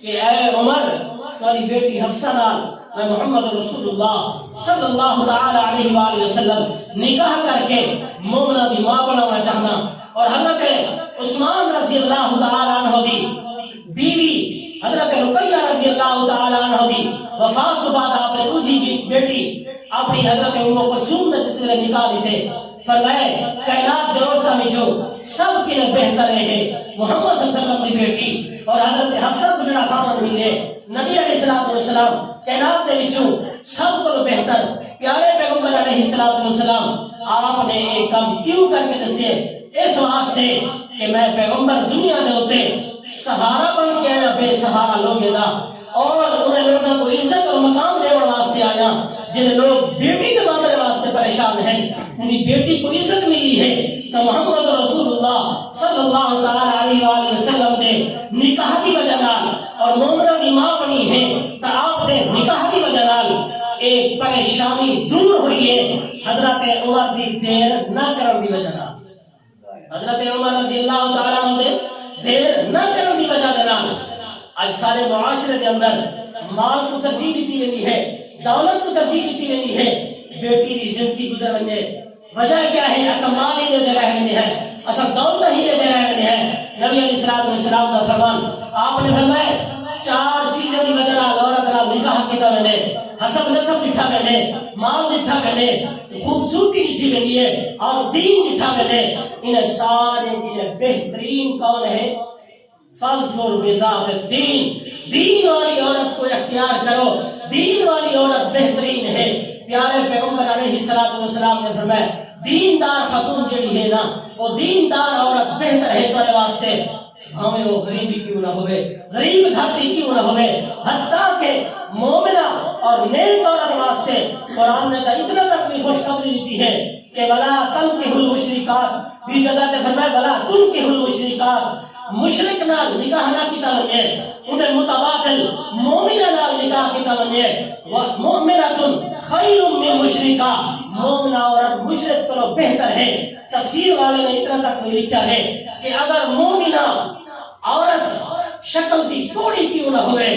کہ اے عمر تمہاری بیٹی حفصہ نال میں محمد رسول اللہ صلی اللہ تعالی علیہ وآلہ وسلم نکاح کر کے مومنہ دی ماں بنانا چاہنا، اور حضرت عثمان رضی اللہ تعالی عنہ دی بیوی حضرت رقیہ رضی اللہ تعالی عنہ دی وفات کے بعد آپ نے دوسری بیٹی اپنی حضرت ام کلثوم نے جس نے نکاح دیتے، فرمائے کائنات کے عورتوں میں جو سب کے لیے بہتر ہے محمد صلی اللہ علیہ وسلم کی بیٹی، اور حضرت حفصہ کو جڑا خامد ملے نبی علیہ السلام کائنات کے وچوں سب کو بہتر پیارے پیغمبر علیہ السلام آپ نے ایک کام کیوں کر کے دسے؟ اس واسطے کہ میں پیغمبر دنیا دے ہوتے سہارا بن کے آیا بے سہارا لوگے دا، اور انہیں لوگوں کو عزت اور مقام دینے واسطے آیا جن لوگ بیٹی کے معاملے واسطے پریشان ہیں ان کی بیٹی کو عزت ملی ہے تو محمد رسول اللہ صلی اللہ تعالی علیہ وآلہ وسلم نے نکاح کی وجہ نال اور مومنوں کی ماں بنی ہے تو آپ نے نکاح کی وجہ نال ایک پریشانی دور ہوئی ہے حضرت عمر دی دیر نہ کرن دی وجہ نال حضرت عمر رضی اللہ تعالیٰ عنہ دے دیر نہ کرن دی وجہ نال آج سارے معاشرے کے اندر مال کو ترجیح دیتی ویندی ہے دولت کو ترجیح دیتی ویندی ہے بیٹی دی زندگی گزر ونجے وجہ کیا ہے اصل مال ہی دے رہے ہیں اصل دولت ہی دے رہے ہیں نبی علیہ الصلوۃ والسلام کا فرمان آپ نے فرمایا 4 چیزیں دی وجہ نال عورت نال نکاح کیتا ویندے حسب نسب لکھا ویندے مال لکھا ویندے خوبصورتی لکھی ویندی ہے اور دین لکھا ویندے ان سارے دین بہترین کون ہے فضل بذات الدین دین والی عورت کو اختیار کرو دین والی عورت بہترین ہے پیارے پیغمبر علیہ الصلوۃ والسلام نے فرمایا دیندار خاتون جڑی ہے نا وہ دیندار عورت بہتر ہے تیرے واسطے ہمیں وہ غریبی کیوں نہ ہوئے غریب گھاٹی کیوں نہ ہوئے حتیٰ کہ مومنہ اور نیک عورت واسطے قرآن نے اتنا تک بھی خوشخبری دی ہے کہ ولا تنکحوا المشرکات بھی جگہ تے فرمایا ولا تنکحوا المشرکات مشرک نال نکاح نہ کیتا ونجے انہیں متبادل مومنہ نال نکاح کیتا ونجے مؤمنۃ خیر من مشرکہ مومنہ عورت مشرک پر بہتر ہے تفسیر والے نے اتنا تک بھی لکھا ہے کہ اگر مومنہ عورت شکل دی کوڑی کیوں نہ ہوئے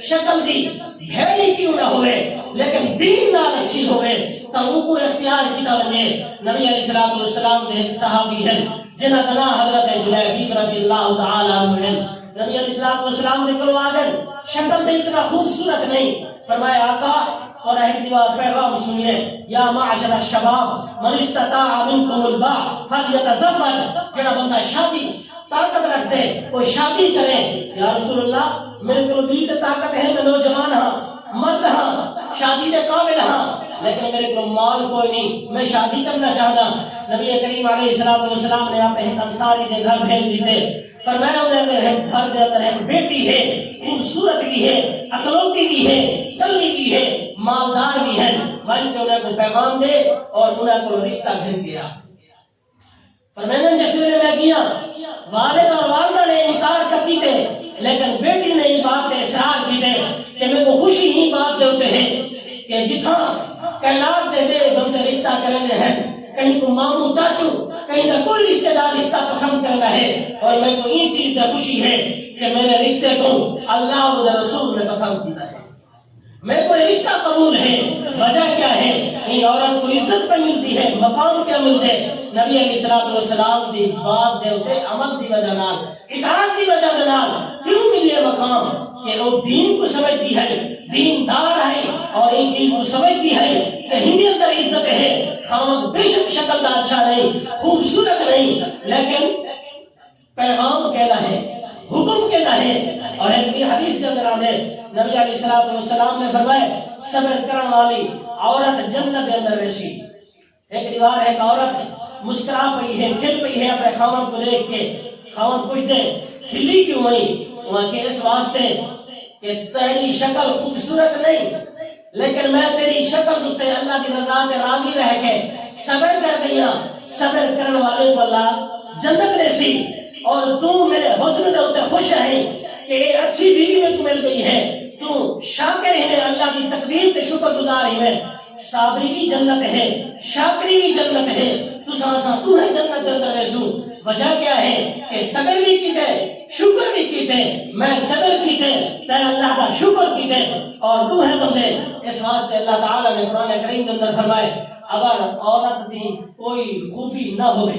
شکل دی بھیڑی کیوں نہ ہوئے لیکن دین نال اچھی ہوئے تو ان کو اختیار کیتا ونجے نبی علیہ الصلوۃ والسلام دے صحابی ہیں جنہ کا نام حضرت جلیبیب رضی اللہ تعالی عنہ ہیں نبی علیہ الصلوۃ والسلام نے کلو آگن شکل دے اتنا خوبصورت نہیں فرمایا آقا اور ایک دیوار پیغام سنیے یا معاشر الشباب من استطاع منکم الباء فلیتزوج جڑا بندہ شادی طاقت رکھتے وہ شادی کرے یا رسول اللہ میرے کو بھی طاقت ہے میں نوجوان ہاں مرد ہاں شادی دے قابل ہاں لیکن میرے کو مال کوئی نہیں میں شادی کرنا چاہتا نبی کریم علیہ الصلوۃ والسلام نے آپ ایک انصاری کے گھر بھیج دیتے فرمایا انہیں گھر دے اندر ایک بیٹی ہے خوبصورت بھی ہے اکلوتی بھی ہے کلی بھی ہے مالدار بھی ہے من کے انہیں کو پیغام دے اور انہیں کو رشتہ گھن دیا فرمایا جشن میں گیا والد اور والدہ نے انکار کی تھے لیکن بیٹی نے یہ بات پہ اصرار کی تھے کہ میں کو خوشی ہی بات دیتے ہیں کہ جتھا کائنات دے دے بندے رشتہ کرنے ہیں کہیں کو ماموں چاچو کہیں نہ کوئی رشتہ دار رشتہ پسند کرنا ہے اور میں کو یہ چیز کا خوشی ہے کہ میرے رشتے کو اللہ اور رسول نے پسند کیا ہے میں کو رشتہ قبول ہے وجہ کیا ہے یہ عورت کو عزت پہ ملتی ہے مقام کیا ملتے نبی علیہ الصلوۃ والسلام دی بات دے ہوتے عمل دی وجہ نال اطاعت دی وجہ نال کیوں ملے مقام کہ وہ دین کو سمجھتی ہے دیندار ہے اور یہ چیز کو سمجھتی ہے کہ ہندی اندر عزت ہے خامد بے شک شکل کا اچھا نہیں خوبصورت نہیں لیکن پیغام کہنا ہے حکم کہنا ہے اور ایک حدیث کے اندر آنے نبی علیہ الصلوۃ والسلام نے فرمایا صبر کرنے والی عورت جنت کے اندر ویسی ایک دیوار ہے ایک عورت مسکرا پئی ہے کھل پئی ہے اپنے خاوند کو دیکھ کے خاوند پوچھتے کھلی کیوں ہوئی وہاں کے اس واسطے کہ تیری شکل خوبصورت نہیں لیکن میں تیری شکل دیتے اللہ کی رضا کے راضی رہ کے صبر کر دیا صبر کرنے والے کو اللہ جنت نے سی اور تو میرے حسن دے خوش ہے کہ یہ اچھی بیوی میں تو مل گئی ہے تو شاکر ہے اللہ کی تقدیر کے شکر گزار ہے صابری بھی جنت ہے شاکری بھی جنت ہے تو سانسا تو ہے جنت کے اندر رسو وجہ کیا ہے کہ صبر بھی کیتے شکر بھی کیتے میں صبر کیتے تے اللہ کا شکر کیتے اور تو ہے بندے اس واسطے اللہ تعالی نے قرآن کریم کے اندر فرمائے اگر عورت کی کوئی خوبی نہ ہوئے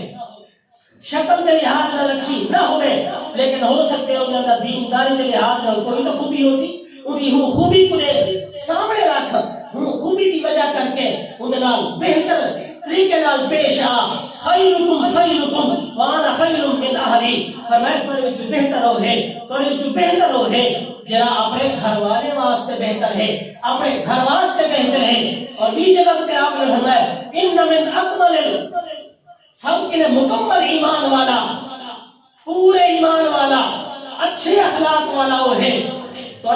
شکل کے لحاظ نہ اچھی نہ ہوئے لیکن ہو سکتے ہو کہ دینداری کے لحاظ نہ کوئی تو خوبی ہو سی انہی ہوں خوبی کو سامنے رکھ ہوں خوبی کی وجہ کر کے انہیں بہتر طریقے نال پیش آ خیرکم خیرکم وانا خیر من اہلی فرمائے تورے وچ بہتر ہو ہے تورے وچ بہتر ہو ہے جرا اپنے گھر والے واسطے بہتر ہے اپنے گھر واسطے بہتر ہے اور بھی جگہ تے آپ نے فرمایا ان من اکمل سب کے لیے مکمل ایمان والا پورے ایمان والا اچھے اخلاق والا وہ ہے تو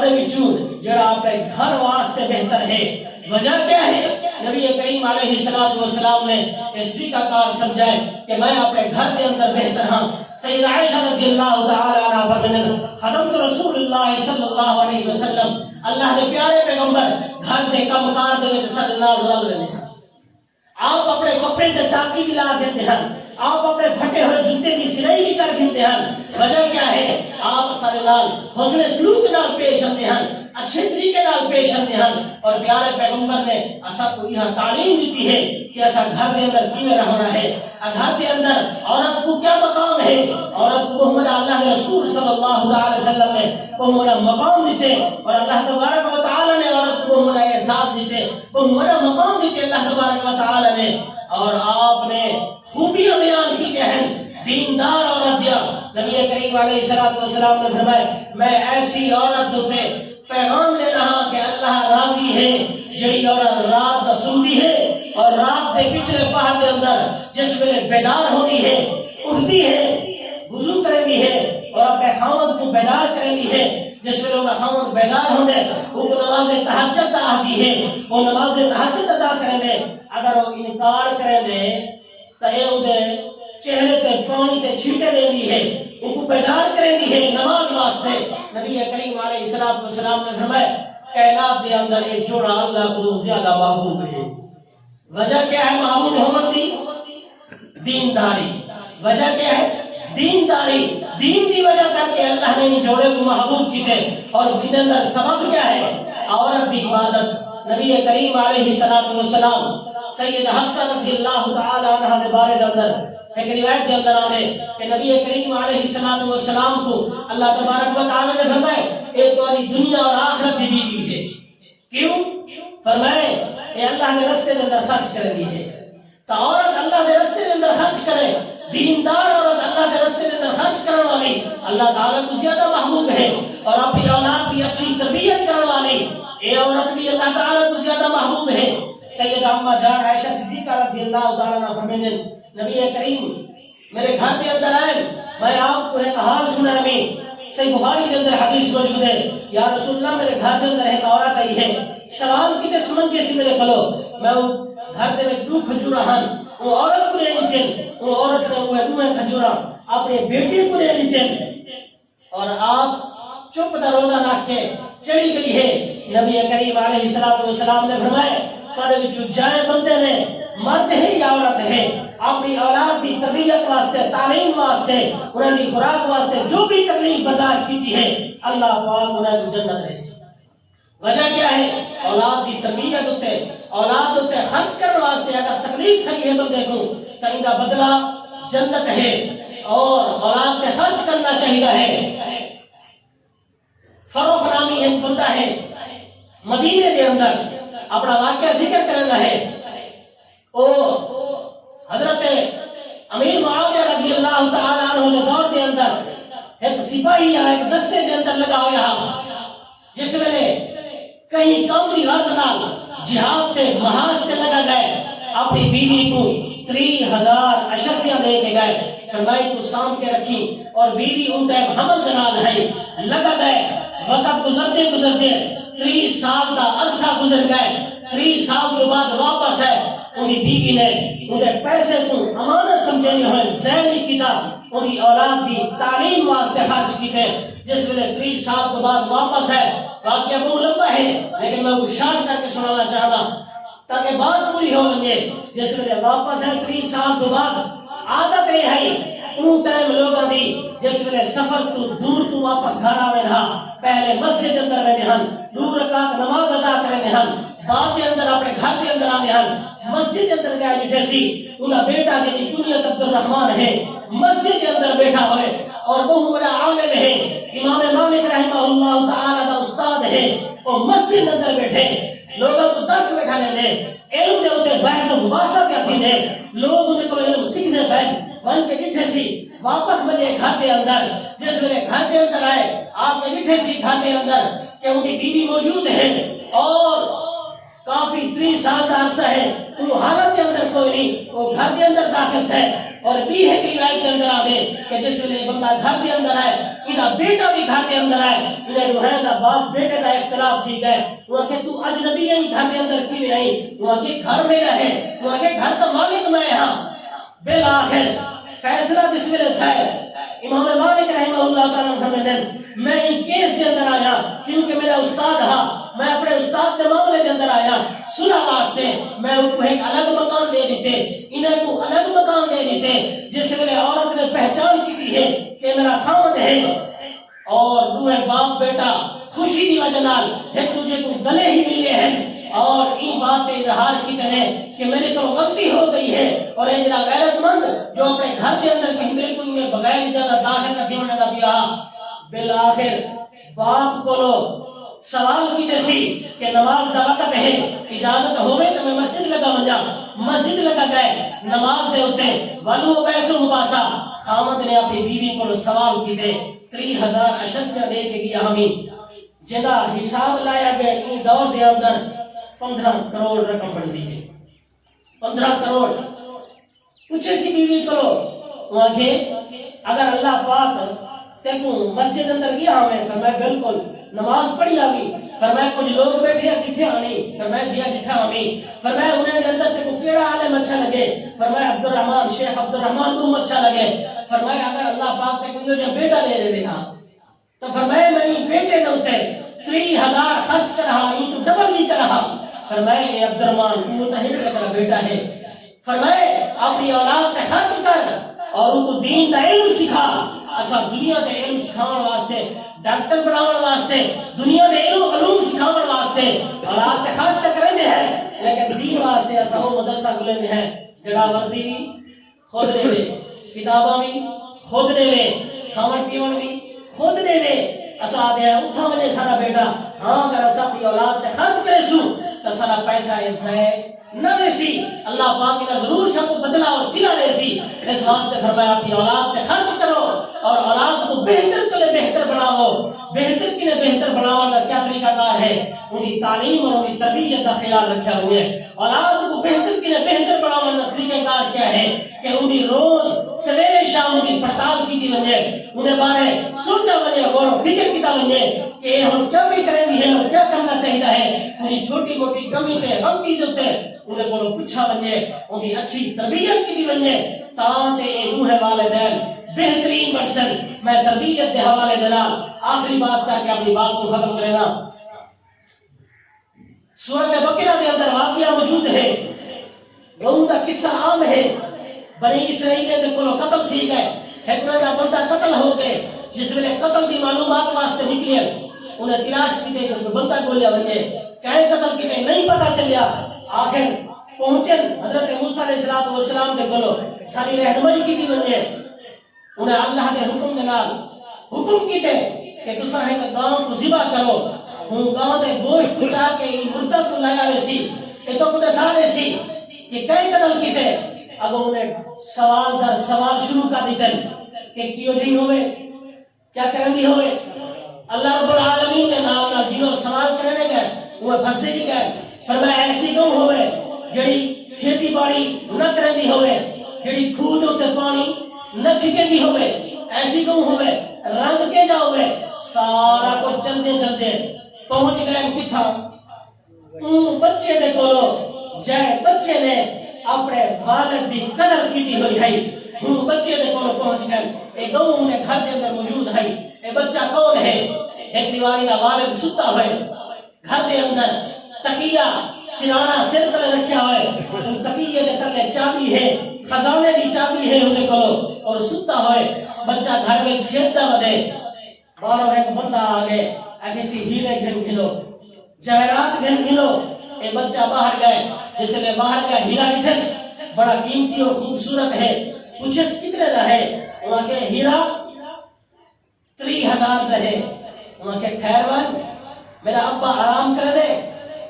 جڑا اپنے گھر واسطے بہتر ہے وجہ کیا ہے نبی کریم علیہ الصلوۃ والسلام نے ایک طریقہ کار سمجھائے کہ میں اپنے گھر کے اندر بہتر ہاں. سیدہ عائشہ رضی اللہ تعالی عنہا فرماتے خدمت رسول اللہ صلی اللہ علیہ وسلم اللہ دے پیارے پیغمبر گھر دے کم کار دے وچ سارے نال رل رہے ہیں. آپ اپنے کپڑے تے ٹاکی بھی لا دیتے ہیں, آپ اپنے پھٹے ہوئے جوتے کی سلائی بھی کر دیتے ہیں. وجہ کیا ہے؟ آپ سارے نال حسن سلوک نال پیش آتے ہیں, اچھے طریقے نال پیش آتے ہیں. اور پیارے پیغمبر نے اسا کو یہ تعلیم دیتی ہے کہ ایسا گھر کے اندر کیویں رہنا ہے, گھر کے اندر عورت کو کیا مقام ہے. عورت کو محمد اللہ کے رسول صلی اللہ علیہ وسلم نے محمد مقام دیتے, اور اللہ تبارک و تعالی نے عورت کو محمد احساس دیتے, محمد مقام دیتے اللہ تبارک و تعالی نے. اور آپ نے خوبیاں بیان کی کہ ہیں دیندار عورت دیا. نبی کریم علیہ الصلوۃ والسلام نے فرمایا میں ایسی عورت دوتے پیغام لے رہا کہ اللہ راضی ہے جڑی عورت رات دا سنتی ہے اور رات دے پچھلے پہر دے اندر جس ویلے بیدار ہونی ہے, اٹھتی ہے, وضو کرتی ہے اور اپنے خاوند کو بیدار کرتی ہے. جس ویلے وہ خاوند بیدار ہوندے وہ نماز تہجد آتی ہے, وہ نماز تہجد ادا کریں. اگر وہ انکار کریں تو یہ چہرے تے پانی تے چھینٹے لیندی ہے, ان کو بیدار کرتی ہے نماز واسطے. نبی کریم علیہ الصلوۃ والسلام نے فرمایا کائنات کے اندر ایک جوڑا اللہ کو زیادہ محبوب ہے. وجہ کیا ہے محبوب ہونے کی؟ دینداری. وجہ کیا ہے؟ دینداری. دین کی وجہ کر کے اللہ نے ان جوڑے کو محبوب کیتے. اور ان اندر سبب کیا ہے؟ عورت کی عبادت. نبی کریم علیہ الصلوۃ والسلام سید حفصہ رضی اللہ تعالی عنہا کے بارے اندر ایک روایت کے اندر آنے کہ نبی کریم علیہ الصلوۃ والسلام کو اللہ تبارک و تعالی نے فرمایا اے تمہاری دنیا اور آخرت کی بیوی ہے. کیوں؟ فرمائے اے اللہ کے راستے کے اندر خرچ کرنی ہے. تو عورت اللہ کے راستے کے اندر خرچ کرے, دیندار عورت اللہ کے راستے کے اندر خرچ کرنے والی اللہ تعالیٰ کو زیادہ محبوب ہے. اور اپنی اولاد کی اچھی تربیت کرنے والی اے عورت بھی اللہ تعالیٰ کو زیادہ محبوب ہے. سیدہ اما جان عائشہ صدیقہ رضی اللہ تعالیٰ عنہ فرماتے ہیں نبی کریم میرے گھر کے اندر آئے, میں آپ کو ایک حال سنامی. صحیح بخاری کے اندر حدیث موجود ہے یا رسول اللہ میرے گھر کے اندر ایک عورت آئی ہے, سوال کیتے سمجھ کے سی میرے کلو میں گھر دے وچ دو کھجورا ہن, وہ عورت کو لے لیتے, وہ عورت نے وہ دو کھجورا اپنے بیٹے کو لے لیتے اور آپ چپ دا روزہ رکھ کے چلی گئی ہے. نبی کریم علیہ الصلوۃ والسلام نے فرمایا تارے وچ جائے بندے نے مرد ہے یا عورت ہے اپنی اولاد کی تربیت واسطے, تعلیم واسطے, انہوں کی خوراک واسطے جو بھی تکلیف برداشت کی ہے اللہ پاک انہیں جنت دے. وجہ کیا ہے؟ اولاد کی تربیت ہوتے, اولاد ہوتے خرچ کرنے واسطے اگر تکلیف تھی ہے بندے کو تو ان کا بدلہ جنت ہے اور اولاد پہ خرچ کرنا چاہیے ہے. فروخ نامی ایک بندہ ہے مدینے کے اندر اپنا واقعہ ذکر کرنا ہے. او حضرت امیر معاویہ رضی اللہ تعالی عنہ کے دور کے اندر ایک سپاہی یا ایک دستے کے اندر لگا ہوا جس میں کہیں کم کی غرض نال جہاد تے محاذ تے لگا گئے, اپنی بیوی کو 30,000 اشرفیاں دے کے گئے, فرمائی کو سام کے رکھی اور بیوی ان ٹائم حمل دنال ہے لگا گئے. وقت گزرتے گزرتے 30 سال کا عرصہ گزر گئے. 30 سال کے بعد واپس ہے ان کی بیوی نے انہیں پیسے کو امانت سمجھنی ہوئے ضائع نہیں کیتا, ان کی اولاد کی تعلیم واسطے خرچ کیتے. جس ویلے 30 سال کے بعد واپس ہے, واقعہ بہت لمبا ہے لیکن میں وہ شارٹ کر کے سنانا چاہتا تاکہ بات پوری ہو لگے. جس ویلے واپس ہے 30 سال کے بعد عادت یہ ہے ان ٹائم لوگوں دی جس ویلے سفر تو دور تو واپس گھر آوے رہا پہلے مسجد اندر رہنے ہن, 2 رکعت نماز ادا کرنے ہن, بعد کے اندر اپنے گھر کے اندر آنے ہن, مسجد کے اندر گئے جیسی انہا بیٹا جنہی کنیت عبد الرحمن ہے مسجد کے اندر بیٹھا ہوئے اور وہ بڑا عالم ہے, امام مالک رحمہ اللہ تعالی کا استاد ہے, وہ مسجد کے اندر بیٹھے لوگوں کو درس بیٹھا لینے علم دے ہوتے بحث و مباحثہ کیا تھی دے لوگ انہیں کو علم سیکھنے بن کے بیٹھے سی واپس بنے گھر کے اندر. جس میں گھر کے اندر آئے آپ کے بیٹھے سی گھر کے اندر کہ ان کی بیوی موجود ہے اور کافی 30 سال کا عرصہ ہے, وہ حالت کے اندر کوئی نہیں, وہ گھر کے اندر داخل تھے اور بھی ہے کہ روایت کے اندر آگے کہ جس ویلے بندہ گھر کے اندر ہے ادا بیٹا بھی گھر کے اندر ہے انہیں جو ہے نا باپ بیٹے کا اختلاف ٹھیک ہے وہ کہ تو اجنبی ہے گھر کے اندر کیوں آئی وہ کہ گھر میرا ہے وہ کہ گھر کا مالک میں ہاں بالآخر فیصلہ جس ویلے تھا امام مالک رحمہ اللہ تعالیٰ فرماتے میں ان کیس کے اندر آیا کیونکہ میرا استاد تھا میں اپنے استاد کے معاملے کے اندر آیا صلح واسطے میں ان کو ایک الگ مکان دے دیتے انہیں کو الگ مکان دے دیتے جس ویلے عورت نے پہچان کی ہے کہ میرا خاوند ہے اور دوے باپ بیٹا خوشی کی وجہ نال ایک دوسرے کو گلے ہی ملے ہیں اور ان بات کے اظہار کی طرح کہ میرے کو غلطی ہو گئی ہے اور ایک غیرت مند جو اپنے گھر کے اندر کہیں بالکل میں بغیر اجازت داخل نہ ہونے کا پیا بالآخر باپ کو لو سوال کی تیسی کہ نماز دا وقت ہے اجازت ہوئے تو میں مسجد لگا ونجا مسجد لگا گئے نماز دے ہوتے ولو پیسو مباسا خامد نے اپنی بیوی کو سوال کی دے 3000 اشرفیہ دے کے گیا ہمیں جدا حساب لایا گیا ان دور دے اندر 15 کروڑ رقم بن دی ہے 15 کروڑ کچھ ایسی بیوی کرو وہاں کے اگر اللہ پاک تیکو مسجد اندر گیا ہمیں فرمائے بالکل نماز پڑھی آگی فرمائے کچھ لوگ بیٹھے ہیں ڈٹھے آنی فرمائے جیا ڈٹھا ہمیں فرمائے انہیں کے اندر تیکو کیڑا عالم اچھا لگے فرمائے عبدالرحمن شیخ عبدالرحمن کو اچھا لگے فرمائے اگر اللہ پاک تیکو یہ جو بیٹا لے لے رہا تو فرمائے میں یہ بیٹے دوتے 3000 خرچ کر رہا یہ تو ڈبل نہیں کر رہا فرمائے یہ عبدالرحمن وہ تحیر کا ترہ بیٹا ہے فرمائے اپنی اولاد پہ خرچ کر اور ان کو دین دا علم سکھا اسا دنیا دے علم سکھاون واسطے ڈاکٹر بناون واسطے دنیا دے علوم سکھاون واسطے اولاد پہ خرچ تک کریں ہیں لیکن دین واسطے اسا وہ مدرسہ کھلے ہیں جڑا وردی بھی خود دے دے کتاباں بھی خود دے دے کھاون پیون بھی خود دے دے اسا دے اٹھا وجے سارا بیٹا ہاں اگر اسا اپنی اولاد تے خرچ کرے سو تو سارا پیسہ ضائع نہ ویسی اللہ پاک نے ضرور سب کو بدلا اور سلا دے سی اس واسطے فرمایا اپنی اولاد تے خرچ کرو اور اولاد کو بہتر کے لیے بہتر بناؤ بہتر کے لیے بہتر بناؤ کا کیا طریقہ کار ہے ان کی تعلیم اور ان کی تربیت کا خیال رکھا ہوئے اولاد کو بہتر کے لیے بہتر بناؤ کا طریقہ کار کیا ہے کہ ان کی روز سویرے شام ان کی پڑتال کی ونجے انہیں بارے سوچا ونجے غور و فکر کیتا ونجے کہ ہم کیا بھی کریں گے اور کیا کرنا چاہیے ہے ان کی چھوٹی موٹی کمی تے غلطی جو تے انہیں کو پوچھا ونجے ان کی اچھی تربیت کی ونجے تاں تے اے روح والدین بہترین برشن میں تربیت دے حوالے دینا آخری بات کر کے اپنی بات کو ختم کرنا سورۃ بقرہ کے اندر واقعہ موجود ہے ان کا قصہ عام ہے بنی اسرائیل کے کو قتل تھی گئے ایک بندہ قتل ہو گئے جس میں قتل کی معلومات واسطے نکلے انہیں تلاش کی کہ بندہ گولیا بنے کہیں قتل کی نہیں پتا چلیا آخر پہنچے حضرت موسیٰ علیہ السلام کے کولو ساری رہنمائی کی تھی بنے انہیں اللہ نے حکم دنال حکم کی تھے کہ تسا ہے کہ گاؤں کو ذبح کرو ہوں گاؤں دے گوشت کچا کے مردہ کو لایا ویسی کہ تو کتے سارے سی کہ کئی قتل کی تھے اب انہیں سوال در سوال شروع کر دیتے کہ کیوں جی ہوئے کیا کرندی ہوئے اللہ رب العالمین نے نام جنہوں سوال کرنے گئے وہ پھنسنے نہیں گئے فرمایا ایسی کیوں ہوئے جڑی کھیتی باڑی نہ کرندی ہوئے جڑی کھود ہوتے پانی نہ چھکے دی ہوئے ایسی کیوں ہوئے رنگ کے جا ہوئے سارا کو چلتے چلتے پہنچ گئے کتھا بچے نے بولو جائے بچے نے اپنے والد دی قدر کی ہوئی ہے ہوں بچے نے بولو پہنچ گئے ایک گاؤں نے گھر کے اندر موجود ہے اے بچہ کون ہے ایک دیواری کا والد ستا ہوئے گھر کے اندر تکیہ سرانہ سر تلے رکھا ہوئے تکیہ دے تلے چابی ہے خزانے دی چابی ہے انہیں کلو اور ستا ہوئے بچہ گھر میں کھیلتا بدے بارو ایک بندہ آگے ایسی ہیرے گھن گھنو جہرات گھن گھنو اے بچہ باہر گئے جس نے باہر گئے ہیرا نٹھس بڑا قیمتی اور خوبصورت ہے پوچھس کتنے دا ہے وہاں کے ہیرا 3000 دا ہے وہاں کے ٹھہروان میرا ابا آرام کر دے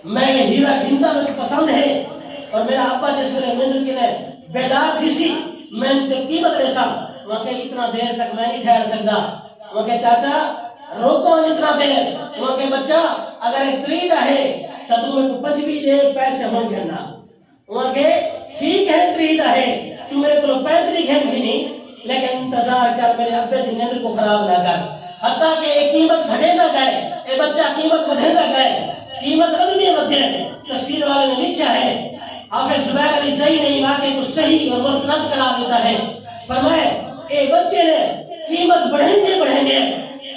میں ہیرا گھندا مجھے پسند ہے اور میرا ابا جس میں مندر کے لئے بیدار تھی سی میں نے قیمت ریسا وہاں کے اتنا دیر تک میں نہیں ٹھہر سکتا وہاں کے چاچا روکو اتنا دیر وہاں کے بچہ اگر ایک 3 دا ہے تو تمہیں کو 5 بھی دے پیسے ہون گھننا وہاں کے ٹھیک ہے 3 دا ہے تو میرے کو پینتری گھن گھنی لیکن انتظار کر میرے ابے دی نیند کو خراب نہ کر حتیٰ کہ ایک قیمت گھٹے نہ گئے اے بچہ قیمت بدھے نہ گئے قیمت بدھے بدھے تفسیر والے نے لکھا ہے حافظ زبیر علی صحیح نے واقعے کو صحیح اور مستند قرار دیتا ہے فرمائے اے بچے نے قیمت بڑھیں گے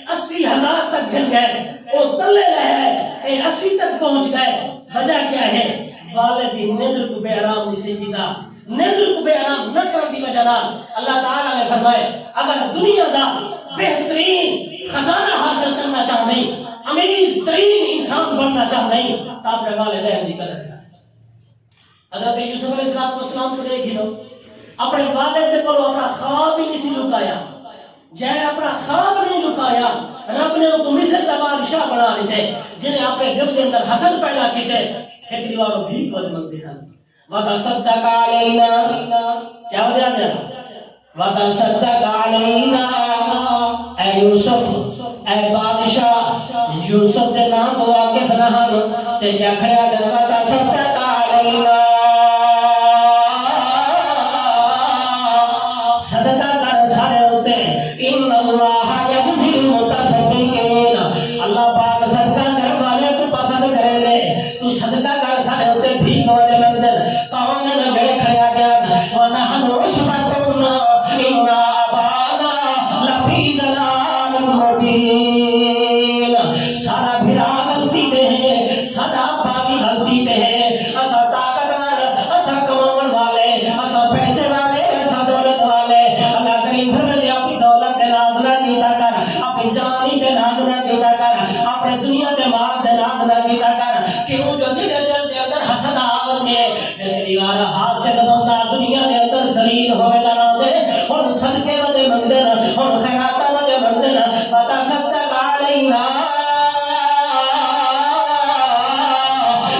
80,000 تک گھن گئے وہ تلے رہے اے 80 تک پہنچ گئے وجہ کیا ہے والدی نیندر کو بے آرام نہیں سیکھتا نیندر کو بے آرام نہ کر دی وجہ اللہ تعالیٰ نے فرمائے اگر دنیا دا بہترین خزانہ حاصل کرنا چاہ نہیں امیر ترین انسان بننا چاہ نہیں تو اپنے والدین کی قدر کر حضرت یوسف علیہ السلام کو دیکھ لو اپنے والد کو اپنا خواب ہی نہیں لکایا جائے اپنا خواب نہیں لکایا رب نے ان کو مصر کا بادشاہ بنا لیتے جنہیں اپنے دل کے اندر حسن پیدا کیتے ایک دیواروں بھی کو مانگتے ہیں وتصدق علینا کیا ہو جاتا ہے وتصدق علینا اے یوسف اے بادشاہ یوسف کے نام تو واقف نہ ہم تے کیا کھڑا کر وتصدق علینا صدقہ کر سارے ہوتے ان اللہ یجزی المتصدقین اللہ پاک صدقہ کرنے والے کو پسند کرے لے تو صدقہ کر سارے ہوتے بھیک والے مندر کون نے جڑے کھڑا کیا ونحن عصبۃ ان ابانا لفی ضلال مبین سارا بھرا غلطی دے ہے سارا باقی غلطی دے ہے اسا طاقتور اسا کماون والے اسا پیسے والے اسا دولت والے اللہ کریم فرمائے اپنی دولت تے ناز نہ کیتا کر اپنی جوانی تے ناز نہ کیتا کر اپنے دنیا تے مال تے ناز نہ کیتا کر کیوں جو دل دے اندر حسد آون گے تیری وار حاسد بندہ دنیا دے اندر سلید ہوے دا نہ دے ہن صدقے ودے منگدے نا ہن خیرات ودے منگدے نا پتہ صدق علینا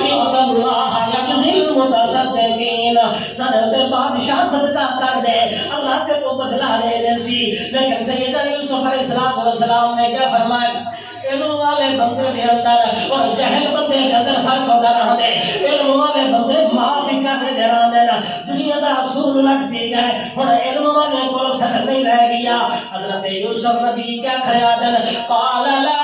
ان اللہ یجزی المتصدقین صدقے بادشاہ صدقہ کر دے اللہ کے کو بدلا دے دے سی لیکن سیدنا یوسف علیہ السلام نے کیا فرمایا علم والے بندے دے اندر اور جہل بندے دے اندر فرق ہوتا رہا دے علم والے بندے معافی کرنے دے رہا دے دنیا دا اصول لٹ دی گئے ہن علم والے کو سر نہیں رہ گیا حضرت یوسف نبی کیا کھڑے آدن قال لا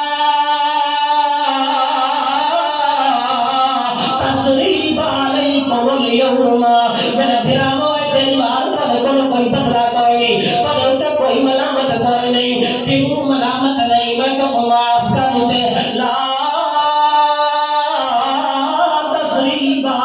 تسریب علیکم اليوم میرے بھراؤ تیری بات کا کوئی بدلا کوئی نہیں پر کوئی ملامت کوئی نہیں کیوں ملامت نہیں میں تو معاف کر دے لا تسریبا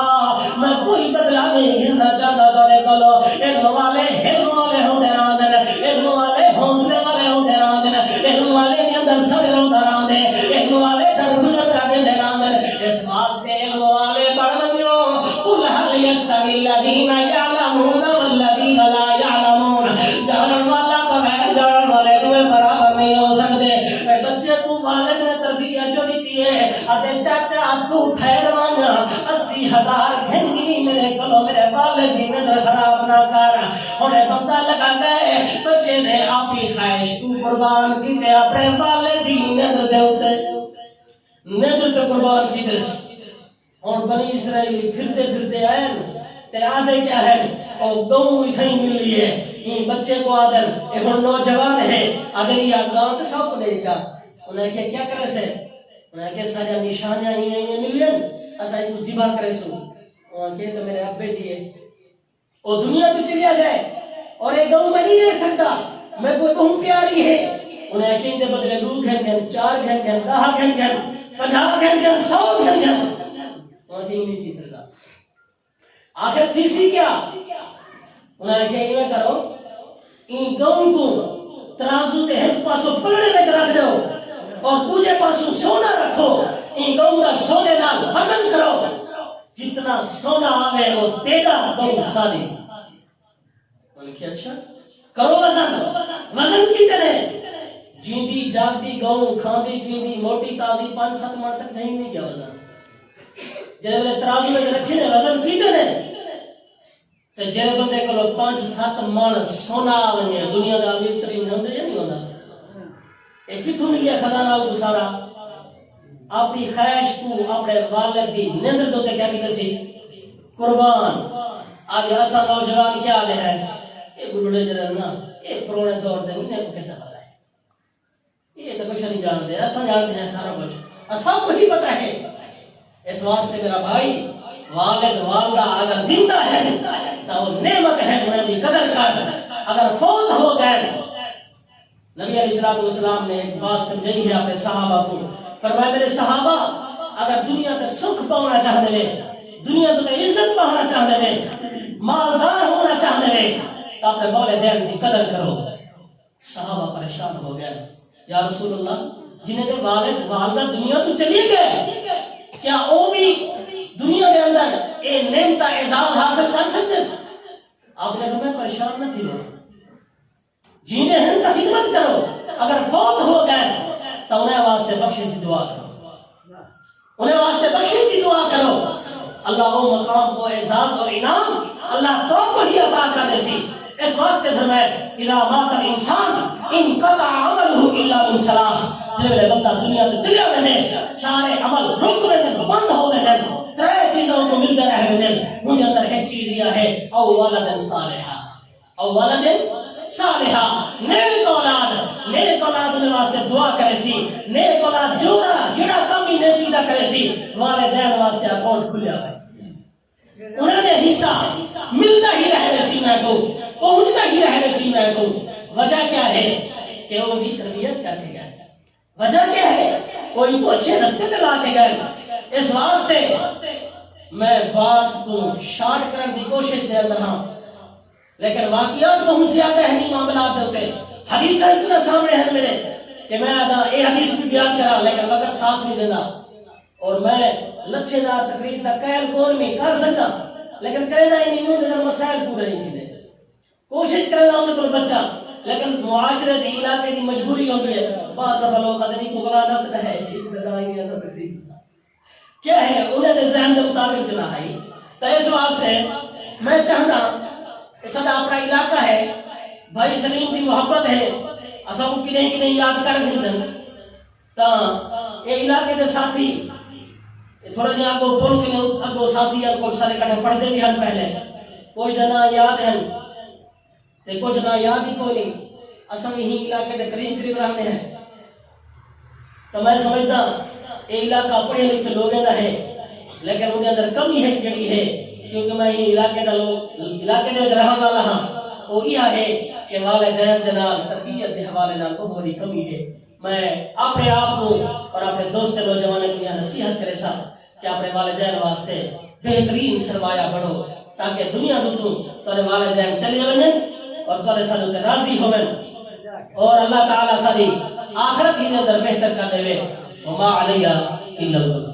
میں کوئی بدلا نہیں گھرنا چاہتا تورے کلو علم والے ہوں دے راندن علم والے حوصلے والے ہوں دے راندن علم والے دے اندر صبر ہوں دے راندن علم والے درگزر کر دے راندن اس واسطے علم والے بڑھنیو قل حل یستوی الذین یعلمون والذین لا یعلمون جانن والا بغیر جانن والے دوے برابر نہیں ہو سکتے بچے کو والد نے تربیت جو دیتی ہے اتے چاچا تو پھیروان 80,000 گھنگی میرے کلو میرے والد دی نظر خراب نہ کر انہیں بندہ لگا گئے بچے نے آپ ہی خواہش کو قربان کیتے اپنے والد دی نظر دے ہوتے نظر تو قربان کیتے اور بنی اسرائیلی پھرتے آئے تے آدھے کیا ہے اور دو اتھائی مل لیے ان بچے کو آدھر ایک نوجوان ہے آدھر یہ گاؤں تو سب کو لے جا انہیں کیا کرے سے انہیں کہ سارا نشانیاں ہی ہیں ملین ایسا ایک زبا کرے سو انہیں کہ تو میرے ابے دیئے اور دنیا تو چلیا جائے اور ایک گاؤں میں نہیں رہ سکتا میں کوئی بہت پیاری ہے انہیں کہ اندے بدلے 2 گھن 4 گھن 10 گھن 50 گھن 100 گھن انہیں کہ نہیں تھی سکتا آخر تیسی کیا انہیں کہ یہ کرو ان گاؤں کو ترازو تے ہر پاسو پلڑے میں رکھ دو اور دوسرے پاسو سونا رکھو ان گاؤں کا سونے نال وزن کرو جتنا سونا آوے وہ تیگا گاؤں سادی انہیں کہ اچھا کرو وزن کی طرح جیندی جاگتی گاؤں کھاندی پیندی موٹی تازی 5-7 من تک نہیں کیا وزن جنہیں ترازو میں رکھے نے وزن کی طرح تو جنہیں بندے کو 5-7 من سونا آونی ہے دنیا دا امیر ترین ہوندے یا نہیں ہونا ایک کتوں ملیا خزانہ ہو سارا اپنی خواہش کو اپنے والد دی نیندر دوتے کیا بھی کسی قربان آج ایسا نوجوان کیا لے ہے یہ بڑھڑے جڑے نا یہ پرونے دور دے انہیں کو کہتا پتا ہے، یہ تو کچھ نہیں جانتے، ایسا جانتے ہیں سارا کچھ، ایسا کو ہی پتا ہے۔ اس واسطے میرا بھائی والد والدہ اگر زندہ ہے تو وہ نعمت ہے، انہیں بھی قدر کر، اگر فوت ہو گئے۔ نبی علیہ السلام نے ایک بات سمجھائی ہے اپنے صحابہ کو، فرمایا میرے صحابہ اگر دنیا تے سکھ پانا چاہتے ہیں، دنیا تے عزت پانا چاہتے ہیں، مالدار ہونا چاہتے ہیں تو اپنے والدین کی قدر کرو۔ صحابہ پریشان ہو گئے، یا رسول اللہ جنہیں کے والد والدہ دنیا تو چلی گئے، کیا وہ بھی دنیا کے اندر اے نعمت اعزاز حاصل کر سکتے؟ آپ نے فرمایا پریشان نہ تھی، جینے ہیں تو خدمت کرو، اگر فوت ہو گئے تو انہیں واسطے بخشش کی دعا کرو، انہیں واسطے بخشش کی دعا کرو۔ اللہ وہ مقام، وہ اعزاز اور انعام اللہ تو کو ہی عطا کرنے سی۔ اس واسطے فرمائے اذا مات الانسان انقطع عمله الا من ثلاث، جب بندہ دنیا سے چلے گئے سارے عمل رک رہے ہیں، بند ہو رہے ہیں، ترے چیزوں کو ملتے رہے ہیں، ان کے اندر ایک چیز یہ ہے او ولد صالحہ، او ولد صالحہ، نیک اولاد، نیک اولاد نے واسطے دعا کرے سی، نیک اولاد جڑا کم ہی نیکی دا کرے سی، والدین واسطے اکاؤنٹ کھلیا ہے، انہوں نے حصہ ملتا ہی رہے سینہ کو، پہنچتا ہی رہے سینہ کو۔ وجہ کیا ہے کہ وہ ان کی تربیت کر کے گئے، وجہ کیا ہے وہ ان کو اچھے رستے پہ لا کے گئے۔ اس واسطے میں بات کو شارٹ کرنے کی کوشش دے رہا ہوں، لیکن واقعات بہت زیادہ ہے، نہیں معاملات ہوتے، حدیث اتنا سامنے ہے میرے کہ میں یہ حدیث بھی بیان کرا لیکن وقت ساتھ نہیں دینا، اور میں لچھے دار تقریر تک قائل کون میں کر سکتا، لیکن کہنا ہی نہیں ہوں کہ مسائل پورے نہیں تھے، کوشش کرنا ہوں کہ بچہ، لیکن معاشرے دی علاقے کی مجبوری ہوگی ہے، بعض دفعہ لوگ قدری کو بلا نہ سکتا ہے، ایک دلائیں گے نہ تقریر کیا ہے انہیں دے ذہن کے مطابق چلا ہے۔ تو اس واسطے میں چاہتا سدا اپنا علاقہ ہے، بھائی سلیم کی محبت ہے، اسا کو کنے کنے یاد کر گھندن تا یہ علاقے دے ساتھی تھوڑا جہاں اگو بول کے اگو ساتھی کو سارے کٹھے پڑھتے بھی ہن پہلے، کوئی نہ یاد ہیں تے کچھ نہ یاد ہی کوئی نہیں، اسا بھی ہی علاقے دے قریب قریب رہنے ہیں۔ تو میں سمجھتا یہ علاقہ پڑھے لکھے لوگوں کا ہے، لیکن ان کے اندر کمی ہے جڑی ہے، کیونکہ میں یہ علاقے کا لوگ علاقے دے رہن والا ہاں، وہ یہ ہے کہ والدین دے نال تربیت دے حوالے نال بہت بڑی کمی ہے۔ میں اپنے آپ کو اور اپنے دوست نوجوانوں کو یہ نصیحت کرے سا کہ اپنے والدین واسطے بہترین سرمایہ بڑھو، تاکہ دنیا تو تیرے والدین چلے ونجن اور تیرے ساتھ راضی ہوون، اور اللہ تعالی ساری آخرت ہی اندر بہتر کر دے۔ وما علیہ الا اللہ۔